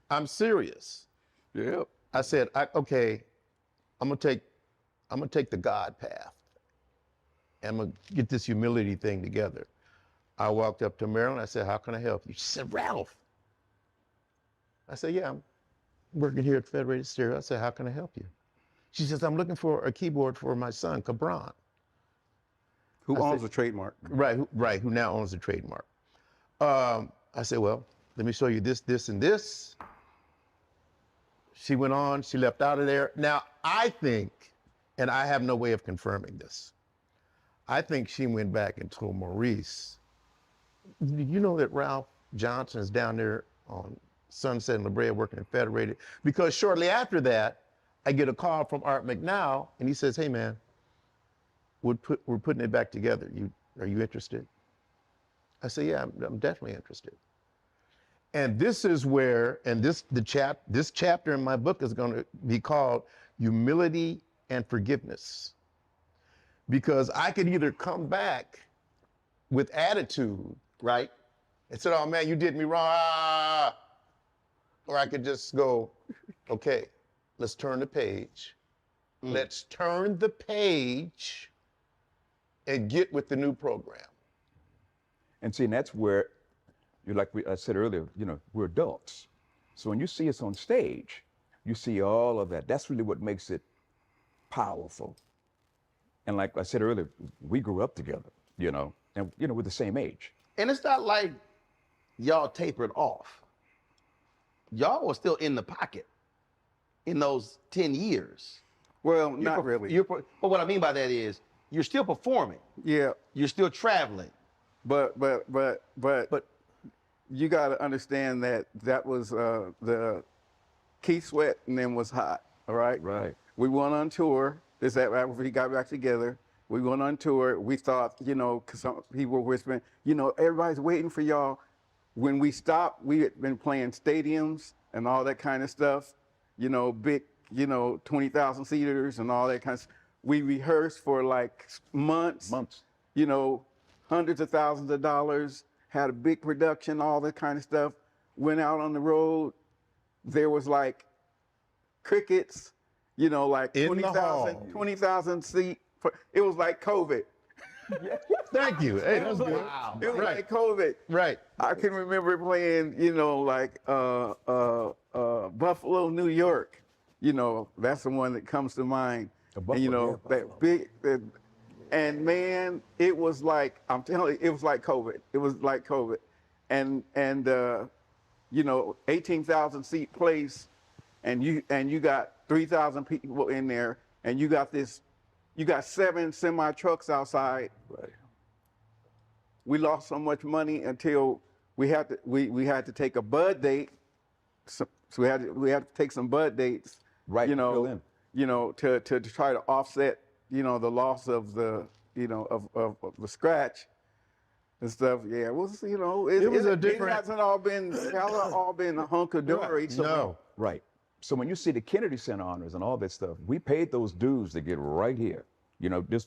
Speaker 2: I'm serious.
Speaker 3: Yep.
Speaker 2: I said, okay, I'm gonna take the God path. I'm gonna get this humility thing together. I walked up to Marilyn, I said, how can I help you? She said, Ralph. I said, yeah, I'm working here at Federated Stereo. I said, how can I help you? She says, I'm looking for a keyboard for my son, Cabron.
Speaker 3: Who owns the trademark?
Speaker 2: Right, who now owns the trademark. I said, well, let me show you this, this, and this. She went on, she left out of there. Now, I think, and I have no way of confirming this, I think she went back and told Maurice, you know that Ralph Johnson is down there on Sunset and La Brea working at Federated? Because shortly after that, I get a call from Art McNow, and he says, hey man, we're putting it back together. Are you interested? I say, yeah, I'm definitely interested. And this is where, and this chapter in my book is going to be called Humility and Forgiveness. Because I could either come back with attitude, right, and say, oh man, you did me wrong, or I could just go, okay, let's turn the page. Let's turn the page and get with the new program.
Speaker 4: And see, and that's where, I said earlier, we're adults. So when you see us on stage, you see all of that. That's really what makes it powerful. And like I said earlier, we grew up together, and we're the same age.
Speaker 1: And it's not like y'all tapered off. Y'all were still in the pocket in those 10 years.
Speaker 3: Well, not really.
Speaker 1: But what I mean by that is you're still performing.
Speaker 3: Yeah.
Speaker 1: You're still traveling.
Speaker 3: But you got to understand that was the Keith Sweat and them was hot. All right.
Speaker 4: Right.
Speaker 3: We went on tour. Is that right? We got back together. We went on tour. We thought, because some people were whispering, everybody's waiting for y'all. When we stopped, we had been playing stadiums and all that kind of stuff. Big, 20,000 seaters and all that kind of stuff. We rehearsed for like months. Hundreds of thousands of dollars, had a big production, all that kind of stuff. Went out on the road. There was like crickets, like 20,000 seat. It was like COVID.
Speaker 2: Thank you. Hey, that's good.
Speaker 1: Wow.
Speaker 3: It was like COVID.
Speaker 2: Right.
Speaker 3: I can remember playing, like Buffalo, New York. That's the one that comes to mind. And, that big, and man, it was like, I'm telling you, it was like COVID. It was like COVID. And 18,000 seat place, and you got 3,000 people in there, and you got 7 semi trucks outside.
Speaker 4: Right.
Speaker 3: We lost so much money until we had to take a bud date. So we had to take some bud dates.
Speaker 4: Right.
Speaker 3: To try to offset, the loss of the, of the scratch and stuff. Yeah, it was, it was a different. It hasn't all been a hunk of dory.
Speaker 2: No.
Speaker 4: Right. So when you see the Kennedy Center honors and all that stuff, we paid those dues to get right here.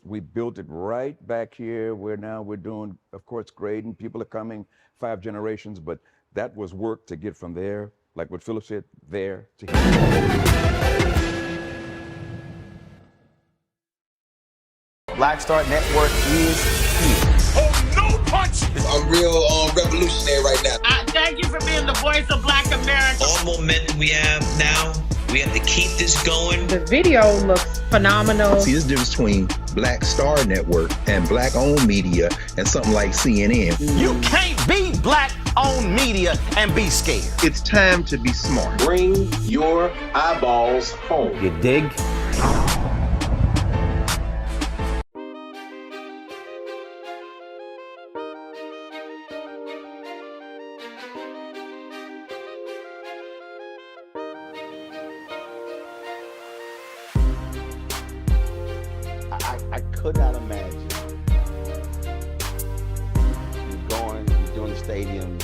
Speaker 4: We built it right back here where now we're doing, of course, grading. People are coming 5 generations, but that was work to get from there, like what Philip said, there to here.
Speaker 8: Black Star Network is here.
Speaker 9: Oh, no punch!
Speaker 10: I'm real revolutionary right now.
Speaker 9: Thank you for being the voice of Black America.
Speaker 11: All momentum we have now, we have to keep this going.
Speaker 12: The video looks phenomenal.
Speaker 13: See, there's a difference between Black Star Network and black-owned media and something like CNN.
Speaker 8: You can't be black-owned media and be scared.
Speaker 13: It's time to be smart.
Speaker 10: Bring your eyeballs home.
Speaker 8: You dig?
Speaker 1: I could not imagine you're doing the stadium,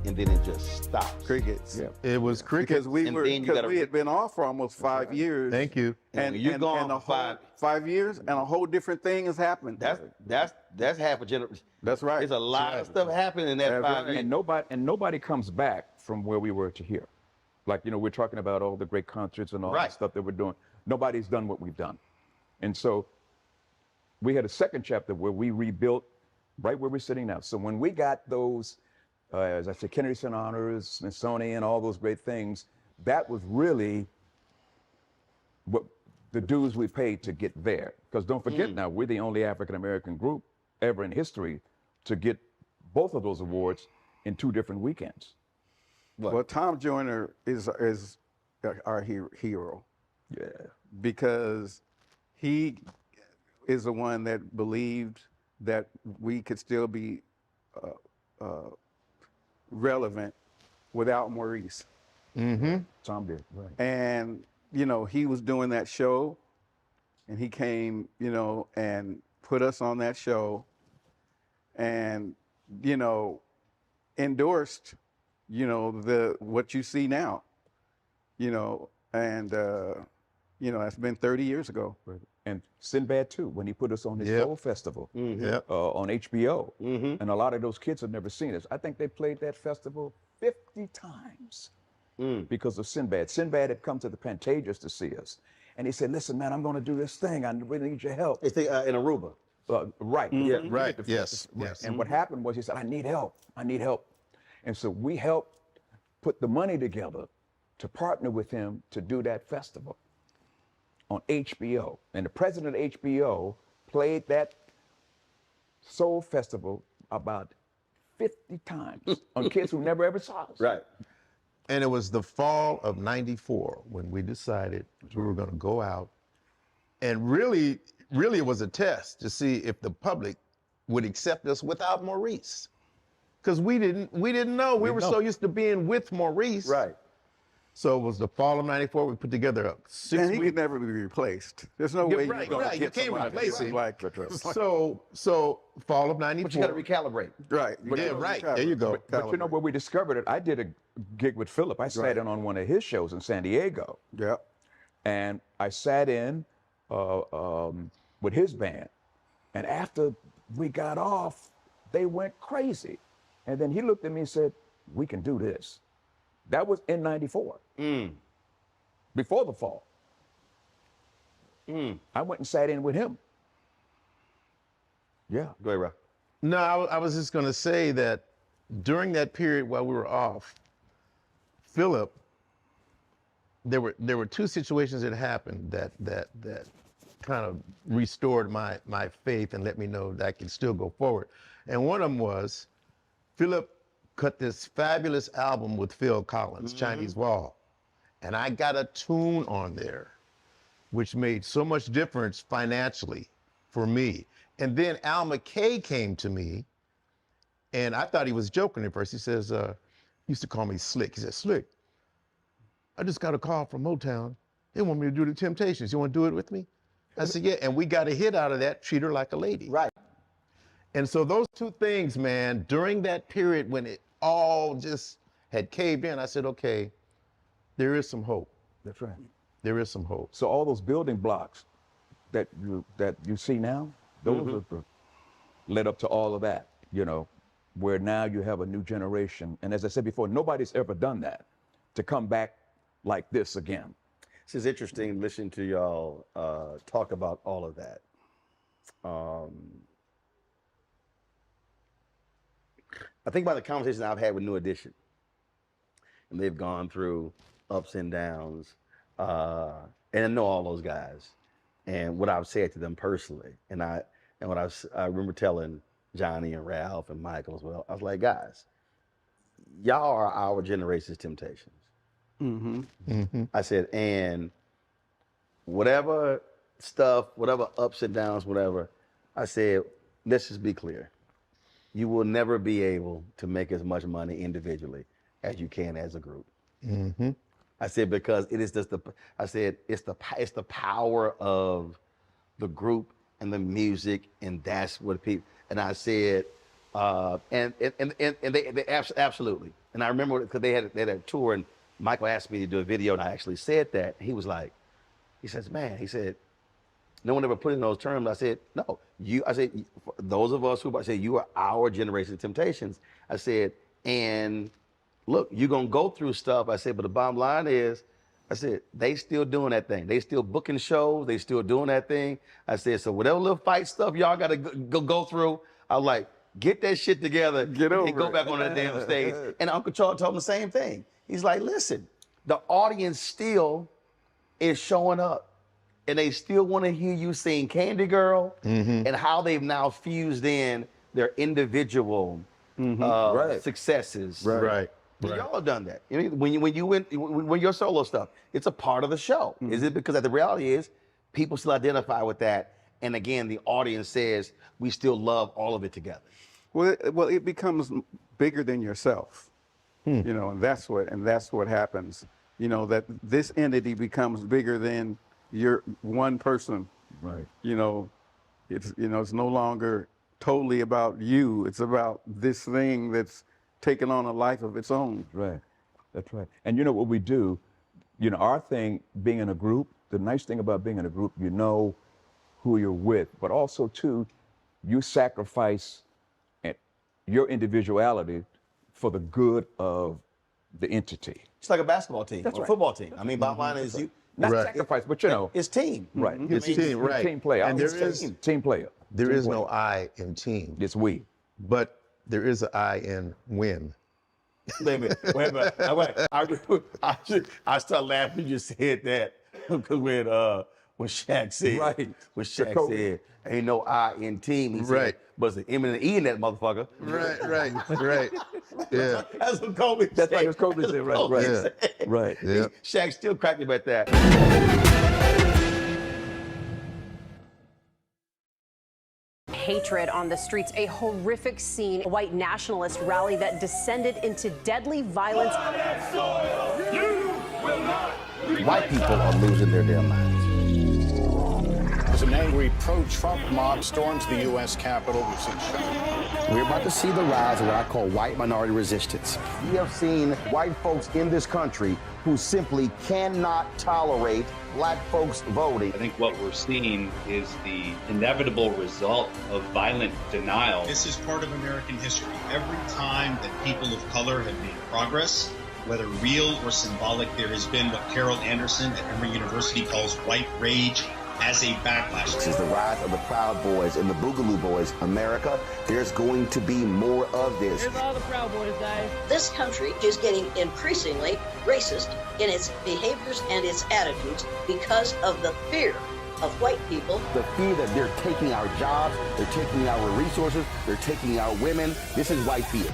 Speaker 1: and then it just stops.
Speaker 3: Crickets.
Speaker 4: Yeah.
Speaker 2: It was cricket.
Speaker 3: Because we had been off for almost 5 years.
Speaker 2: Thank you.
Speaker 3: And
Speaker 1: you're gone
Speaker 3: and a
Speaker 1: for
Speaker 3: whole 5 years, and a whole different thing has happened.
Speaker 1: That's half a generation.
Speaker 3: That's right.
Speaker 1: There's a lot of stuff happening in that
Speaker 3: That's
Speaker 1: 5
Speaker 3: right.
Speaker 1: years.
Speaker 4: And nobody comes back from where we were to here. Like, you know, we're talking about all the great concerts and all
Speaker 1: Right.
Speaker 4: the stuff that we're doing. Nobody's done what we've done. And so we had a second chapter where we rebuilt right where we're sitting now. So when we got those, as I said, Kennedy Center Honors, Smithsonian, all those great things, that was really what the dues we paid to get there. Because don't forget now, we're the only African-American group ever in history to get both of those awards in 2 different weekends.
Speaker 3: Well, Tom Joyner is our hero.
Speaker 4: Yeah.
Speaker 3: Because he is the one that believed that we could still be relevant without Maurice.
Speaker 4: Tom did, right.
Speaker 3: And, you know, he was doing that show, and he came, you know, and put us on that show and, you know, endorsed, you know, what you see now, you know, and, you know, that's been 30 years ago.
Speaker 4: And Sinbad too, when he put us on his Soul Festival on HBO. And a lot of those kids have never seen us. I think they played that festival 50 times because of Sinbad. Sinbad had come to the Pantages to see us. And he said, listen, man, I'm going to do this thing. I really need your help.
Speaker 1: It's in Aruba.
Speaker 4: Right.
Speaker 1: Yeah.
Speaker 2: Right. Yes.
Speaker 4: And what happened was he said, I need help. I need help. And so we helped put the money together to partner with him to do that festival on HBO. And the president of HBO played that Soul Festival about 50 times on kids who never ever saw us.
Speaker 1: Right.
Speaker 2: And it was the fall of '94 when we decided we were going to go out. And really it was a test to see if the public would accept us without Maurice. Because we didn't know. We were so used to being with Maurice.
Speaker 1: Right.
Speaker 2: So it was the fall of '94. We put together a 6
Speaker 3: And he
Speaker 2: week.
Speaker 3: could never be replaced. There's no way
Speaker 2: Right,
Speaker 3: you're going to
Speaker 2: right.
Speaker 3: get
Speaker 2: You can't
Speaker 3: somebody
Speaker 2: replace him.
Speaker 3: like
Speaker 2: So fall of '94.
Speaker 1: But you got to recalibrate.
Speaker 3: right.
Speaker 2: Yeah, right. There you go.
Speaker 4: But you know where we discovered it? I did a gig with Philip. I sat in on one of his shows in San Diego.
Speaker 3: Yeah.
Speaker 4: And I sat in with his band. And after we got off, they went crazy. And then he looked at me and said, we can do this. That was in '94. Before the fall. I went and sat in with him. Yeah.
Speaker 1: Go ahead, Rob.
Speaker 2: No, I was just going to say that during that period while we were off, Philip, there were 2 situations that happened that kind of restored my faith and let me know that I can still go forward. And one of them was Philip cut this fabulous album with Phil Collins, Chinese Wall. And I got a tune on there, which made so much difference financially for me. And then Al McKay came to me, and I thought he was joking at first. He says, he used to call me Slick. He said, Slick, I just got a call from Motown. They want me to do the Temptations. You want to do it with me? I said, yeah. And we got a hit out of that, Treat Her Like a Lady.
Speaker 1: Right.
Speaker 2: And so those 2 things, man, during that period when it all just had caved in, I said, okay, there is some hope.
Speaker 4: That's right.
Speaker 2: There is some hope.
Speaker 4: So all those building blocks that you see now, those are the, led up to all of that, you know, where now you have a new generation. And as I said before, nobody's ever done that, to come back like this again.
Speaker 1: This is interesting listening to y'all talk about all of that. I think about the conversations I've had with New Edition, and they've gone through ups and downs, and I know all those guys, and what I've said to them personally, and what I remember telling Johnny and Ralph and Michael as well. I was like, guys, y'all are our generation's Temptations. I said, and whatever stuff, whatever ups and downs, whatever, I said, let's just be clear. You will never be able to make as much money individually as you can as a group. I said, because it is just it's the power of the group and the music, and that's what people. And I said, and they absolutely. And I remember because they had a tour, and Michael asked me to do a video, and I actually said that. He was like, he says, man, he said, no one ever put it in those terms. I said, no, I said, those of us who, I said, you are our generation of Temptations. I said, and look, you're going to go through stuff. I said, but the bottom line is, I said, they still doing that thing. They still booking shows. They still doing that thing. I said, so whatever little fight stuff y'all got to go through, I was like, get that shit together and go back on that damn stage. And Uncle Charles told him the same thing. He's like, listen, the audience still is showing up. And they still want to hear you sing Candy Girl and how they've now fused in their individual successes.
Speaker 2: Right.
Speaker 1: Y'all have done that. I mean, when your solo stuff, it's a part of the show. Is it because the reality is people still identify with that, and again, the audience says we still love all of it together.
Speaker 3: Well, it becomes bigger than yourself, you know, and that's what happens. You know, that this entity becomes bigger than your one person.
Speaker 4: Right.
Speaker 3: You know, it's no longer totally about you. It's about this thing that's taking on a life of its own.
Speaker 4: Right. That's right. And you know what we do, you know, our thing being in a group, the nice thing about being in a group, you know who you're with, but also too, you sacrifice your individuality for the good of the entity.
Speaker 1: It's like a basketball team or a football team. I mean, bottom line is you
Speaker 4: not sacrifice, but you know,
Speaker 1: it's team.
Speaker 4: Right.
Speaker 2: It's team, right.
Speaker 4: Team player.
Speaker 2: And there
Speaker 4: is team player.
Speaker 2: There is no I in team.
Speaker 4: It's we.
Speaker 2: But there is an I in win.
Speaker 1: Wait a minute. I started laughing when you said that because when Shaq said, when Shaq said, ain't no I in team, he said, but it's an M and an E in that motherfucker.
Speaker 2: Right. Yeah.
Speaker 1: That's what Kobe said.
Speaker 4: That's what Kobe said, right. Right.
Speaker 2: Yeah.
Speaker 1: Shaq still cracked him at that.
Speaker 14: Hatred on the streets, a horrific scene, a white nationalist rally that descended into deadly violence.
Speaker 1: White people are losing their damn minds.
Speaker 15: As an angry pro-Trump mob storms the U.S. Capitol, we've seen shots.
Speaker 1: We're about to see the rise of what I call white minority resistance. We have seen white folks in this country who simply cannot tolerate black folks voting.
Speaker 16: I think what we're seeing is the inevitable result of violent denial.
Speaker 17: This is part of American history. Every time that people of color have made progress, whether real or symbolic, there has been what Carol Anderson at Emory University calls white rage as a backlash.
Speaker 1: This is the rise of the Proud Boys and the Boogaloo Boys. America, there's going to be more of this.
Speaker 18: Here's all the Proud Boys, guys.
Speaker 19: This country is getting increasingly racist in its behaviors and its attitudes because of the fear of white people.
Speaker 1: The fear that they're taking our jobs, they're taking our resources, they're taking our women. This is white fear.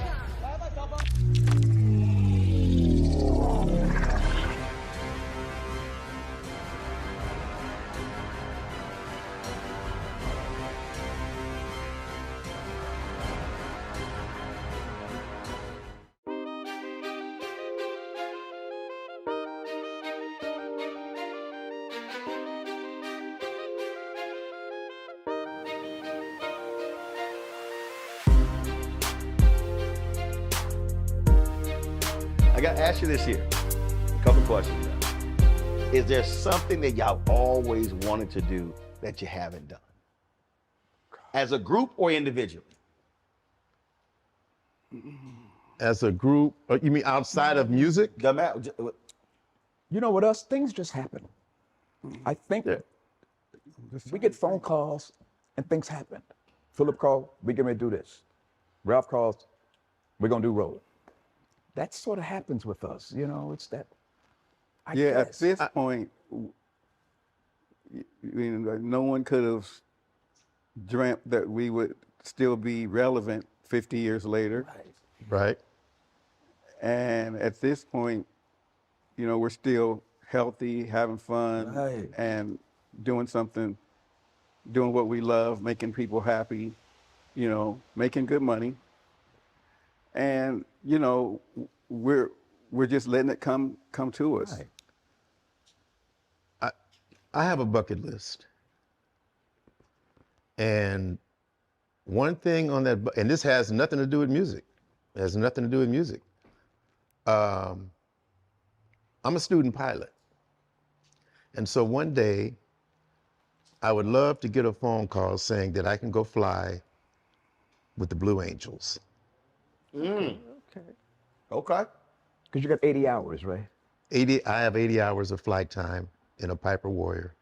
Speaker 1: I got to ask you this here, a couple questions now. Is there something that y'all always wanted to do that you haven't done? As a group or individually?
Speaker 2: As a group, you mean outside of music?
Speaker 4: You know, with us, things just happen. I think we get phone calls and things happen. Philip called, we get ready to do this. Ralph calls, we're gonna do Roland. That sort of happens with us, you know, it's that. I
Speaker 3: At this point, no one could have dreamt that we would still be relevant 50 years later.
Speaker 2: Right.
Speaker 3: And at this point, you know, we're still healthy, having fun, and doing what we love, making people happy, you know, making good money. And, you know, we're just letting it come to us.
Speaker 2: I have a bucket list. And one thing on that, and this has nothing to do with music. It has nothing to do with music. I'm a student pilot. And so one day, I would love to get a phone call saying that I can go fly with the Blue Angels.
Speaker 1: Okay.
Speaker 4: Because you got 80 hours, right?
Speaker 2: I have 80 hours of flight time in a Piper Warrior.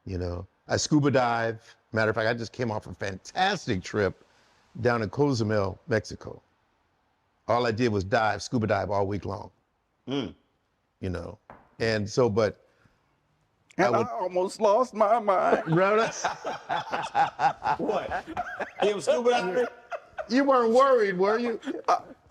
Speaker 2: You know, I scuba dive. Matter of fact, I just came off a fantastic trip down in Cozumel, Mexico. All I did was scuba dive all week long. You know, and so, but
Speaker 3: And I almost lost my mind.
Speaker 1: What? You was scuba diving?
Speaker 2: You weren't worried, were you?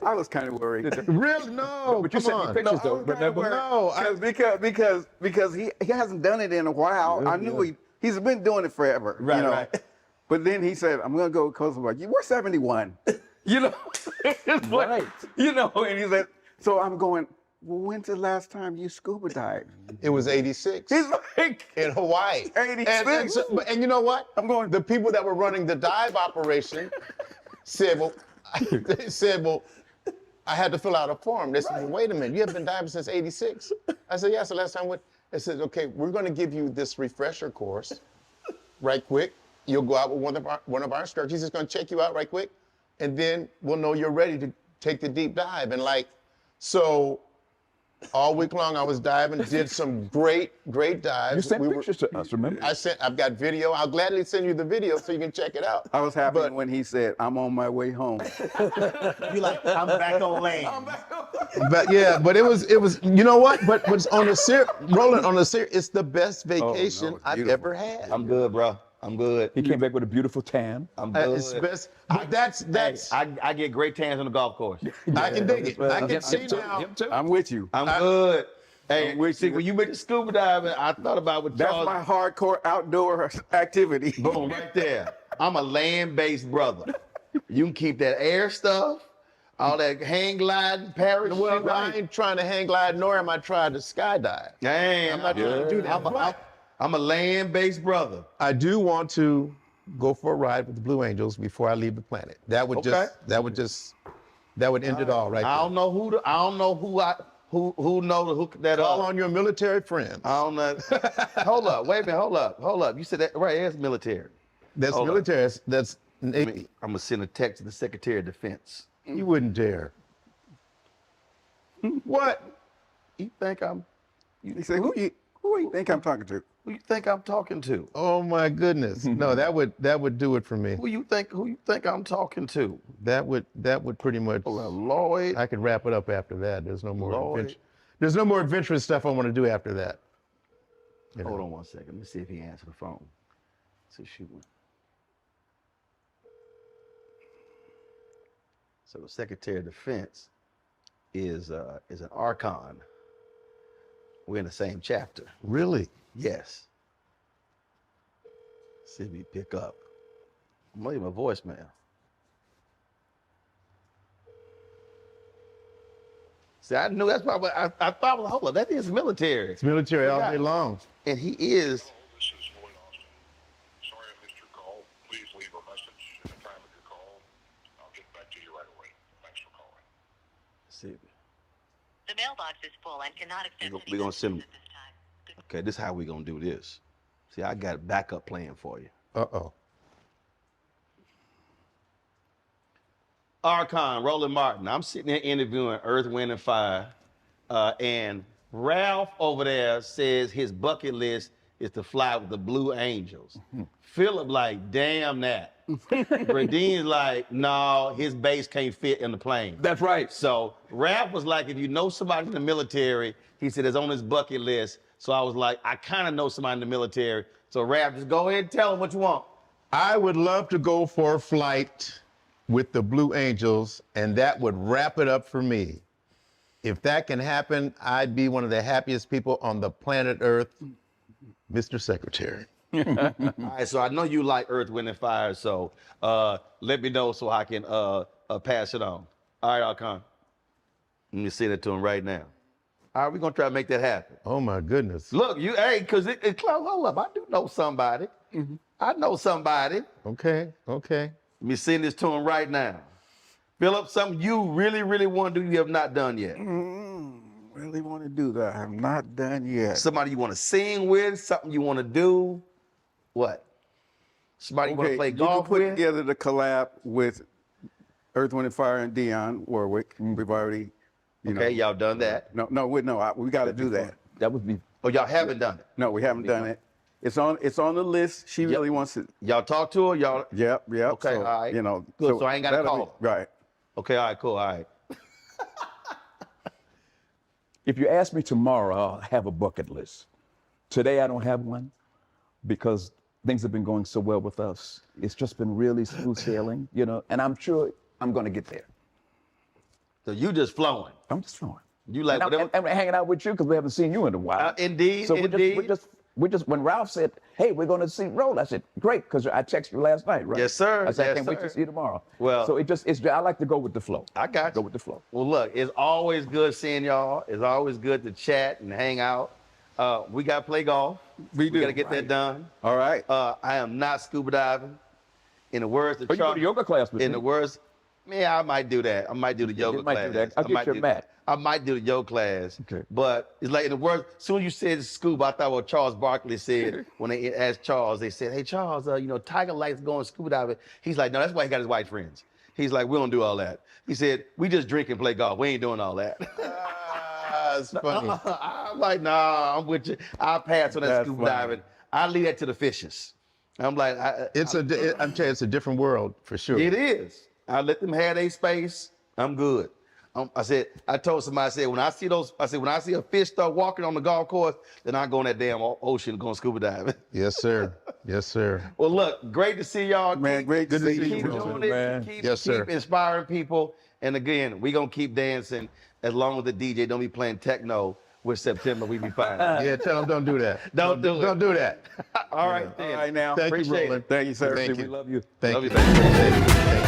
Speaker 3: I was kind of worried.
Speaker 2: Really? No,
Speaker 4: But you sent me pictures though, remember?
Speaker 3: Because he hasn't done it in a while. I knew he's been doing it forever.
Speaker 1: Right,
Speaker 3: you know?
Speaker 1: right.
Speaker 3: But then he said, I'm gonna go coast. I'm like, you were 71. You know?
Speaker 4: Right.
Speaker 3: You know, and he said, so I'm going, well, when's the last time you scuba dived?
Speaker 2: It was 86.
Speaker 3: He's like,
Speaker 2: in Hawaii.
Speaker 3: 86.
Speaker 2: And you know what?
Speaker 3: I'm going,
Speaker 2: the people that were running the dive operation said, well, I had to fill out a form. They said, well, wait a minute, you haven't been diving since 86. I said, yes, the last time. They said, okay, we're going to give you this refresher course right quick. You'll go out with one of our instructors. He's just going to check you out right quick. And then we'll know you're ready to take the deep dive. And so all week long I was diving, did some great dives.
Speaker 4: You sent pictures to us, remember?
Speaker 2: I've got video. I'll gladly send you the video so you can check it out.
Speaker 3: I was happy when he said, I'm on my way home.
Speaker 1: You like, I'm back on land.
Speaker 2: But yeah, but it was, you know what? But on the Roland, on the it's the best vacation I've ever had.
Speaker 1: I'm good, bro. I'm good.
Speaker 4: He came back with a beautiful tan.
Speaker 1: I'm good.
Speaker 2: It's best. That's.
Speaker 1: I get great tans on the golf course.
Speaker 2: I can dig it. I can see now.
Speaker 3: I'm with you.
Speaker 1: I'm good. Hey, see, when you mentioned scuba diving, I thought about what
Speaker 3: That's my hardcore outdoor activity.
Speaker 1: Boom, right there. I'm a land-based brother. You can keep that air stuff, all that hang glide, parachute.
Speaker 2: Well, I ain't trying to hang glide, nor am I trying to skydive.
Speaker 1: Dang,
Speaker 2: I'm not trying to do that.
Speaker 1: I'm a land-based brother.
Speaker 2: I do want to go for a ride with the Blue Angels before I leave the planet. That would end it all right there.
Speaker 1: I don't know who know the hook that
Speaker 2: Call on your military friends.
Speaker 1: I don't know. Hold up, wait a minute, hold up. You said that right? It's military.
Speaker 2: That's
Speaker 1: Hold
Speaker 2: military.
Speaker 1: up.
Speaker 2: That's
Speaker 1: I'm gonna send a text to the Secretary of Defense.
Speaker 2: You wouldn't dare. What?
Speaker 1: You think I'm?
Speaker 3: He said, who you think I'm talking to?
Speaker 1: Who you think I'm talking to?
Speaker 2: Oh my goodness! No, that would do it for me.
Speaker 1: Who you think I'm talking to?
Speaker 2: That would pretty much.
Speaker 1: Lloyd.
Speaker 2: I could wrap it up after that. There's no more There's no more adventurous stuff I want to do after that.
Speaker 1: Hold on one second. Let me see if he answered the phone. So shoot. So the Secretary of Defense is an archon. We're in the same chapter.
Speaker 2: Really?
Speaker 1: Yes. See if he pick up. I'm leaving a voicemail. See, I knew that's probably, I thought, hold up, that is military.
Speaker 2: It's military all day long.
Speaker 1: And he is.
Speaker 18: This is Lloyd Austin. Sorry I missed your call. Please leave a message at the time of your call. I'll get back to you right away. Thanks for calling.
Speaker 1: See.
Speaker 20: The mailbox is full and cannot accept
Speaker 1: We're gonna send him. Okay, this is how we're gonna do this. See, I got a backup plan for you.
Speaker 2: Uh-oh.
Speaker 1: Archon, Roland Martin. I'm sitting there interviewing Earth, Wind, and Fire. And Ralph over there says his bucket list is to fly with the Blue Angels. Philip like, damn that. Radine's like, no, his base can't fit in the plane.
Speaker 4: That's right.
Speaker 1: So Ralph was like, if you know somebody in the military, he said it's on his bucket list. So I was like, I kind of know somebody in the military. So Ralph, just go ahead and tell him what you want.
Speaker 2: I would love to go for a flight with the Blue Angels, and that would wrap it up for me. If that can happen, I'd be one of the happiest people on the planet Earth, Mr. Secretary.
Speaker 1: All right, so I know you like Earth, Wind, and Fire, so let me know so I can pass it on. All right, Archon. Let me send it to him right now. All right, we're gonna try to make that happen.
Speaker 2: Oh my goodness.
Speaker 1: Look, because hold up, I do know somebody. I know somebody.
Speaker 2: Okay.
Speaker 1: Let me send this to him right now. Philip, something you really, really want to do you have not done yet.
Speaker 3: Really want to do that I have not done yet.
Speaker 1: Somebody you want to sing with, something you want to do. What? Somebody you want to play golf
Speaker 3: put
Speaker 1: with?
Speaker 3: together the collab with Earth, Wind, and Fire and Dionne Warwick. We've already,
Speaker 1: y'all done that.
Speaker 3: We got to do that.
Speaker 4: That would be.
Speaker 1: Oh, y'all haven't done it.
Speaker 3: No, we haven't done it. It's on the list. She really wants it.
Speaker 1: Y'all talk to her. Y'all.
Speaker 3: Yep.
Speaker 1: Okay,
Speaker 3: So,
Speaker 1: all right.
Speaker 3: Good.
Speaker 1: So I ain't got to call her.
Speaker 3: Right.
Speaker 1: Okay. All right. Cool. All right.
Speaker 4: If you ask me tomorrow, I'll have a bucket list. Today, I don't have one because things have been going so well with us. It's just been really smooth sailing, and I'm sure I'm going to get there.
Speaker 1: So you just flowing.
Speaker 4: I'm just flowing.
Speaker 1: You like
Speaker 4: and I'm hanging out with you because we haven't seen you in a while.
Speaker 1: Indeed.
Speaker 4: So we just when Ralph said, "Hey, we're going to see Roland," I said, "Great," because I texted you last night, right?
Speaker 1: Yes, sir.
Speaker 4: I said,
Speaker 1: yes,
Speaker 4: "I can't
Speaker 1: sir.
Speaker 4: wait to see you tomorrow."
Speaker 1: Well,
Speaker 4: so I like to go with the flow.
Speaker 1: I got you.
Speaker 4: Go with the flow.
Speaker 1: Well, look, it's always good seeing y'all. It's always good to chat and hang out. We got to play golf. We got to get that done.
Speaker 3: All right.
Speaker 1: I am not scuba diving. In the words of
Speaker 4: you go to yoga class with me.
Speaker 1: In the words, I might do that. I might do the yoga class.
Speaker 4: Do that. I'll get you a mat.
Speaker 1: I might do the yoga class.
Speaker 4: Okay.
Speaker 1: But it's like in the words, as soon as you said scuba, I thought what Charles Barkley said when they asked Charles, they said, "Hey, Charles, Tiger likes going scuba diving." He's like, "No, that's why he got his white friends." He's like, "We don't do all that." He said, "We just drink and play golf. We ain't doing all that."
Speaker 2: That's funny.
Speaker 1: I'm like, "Nah, I'm with you. I'll pass on that scuba diving. I'll leave that to the fishes." I'm like,
Speaker 2: I'm telling you, it's a different world for sure.
Speaker 1: It is. I let them have their space. I'm good. I told somebody, I said, when I see a fish start walking on the golf course, then I go in that damn ocean going scuba diving.
Speaker 2: Yes, sir. Yes, sir.
Speaker 1: Well, look, great to see y'all.
Speaker 3: Man, great to see you.
Speaker 1: Keep doing it.
Speaker 4: Man.
Speaker 1: Keep inspiring people. And again, we going to keep dancing as long as the DJ don't be playing techno with September. We be fine.
Speaker 2: Yeah, tell them don't do that.
Speaker 1: Don't do it.
Speaker 2: Don't do that.
Speaker 1: All right, then.
Speaker 3: All right, now.
Speaker 2: Thank you,
Speaker 1: Appreciate
Speaker 2: Roland.
Speaker 1: it.
Speaker 3: Thank you, sir.
Speaker 2: Thank
Speaker 4: We
Speaker 2: you.
Speaker 4: love you.
Speaker 2: Thank
Speaker 1: Love
Speaker 2: you.
Speaker 1: you. Thank you.
Speaker 2: Thank you.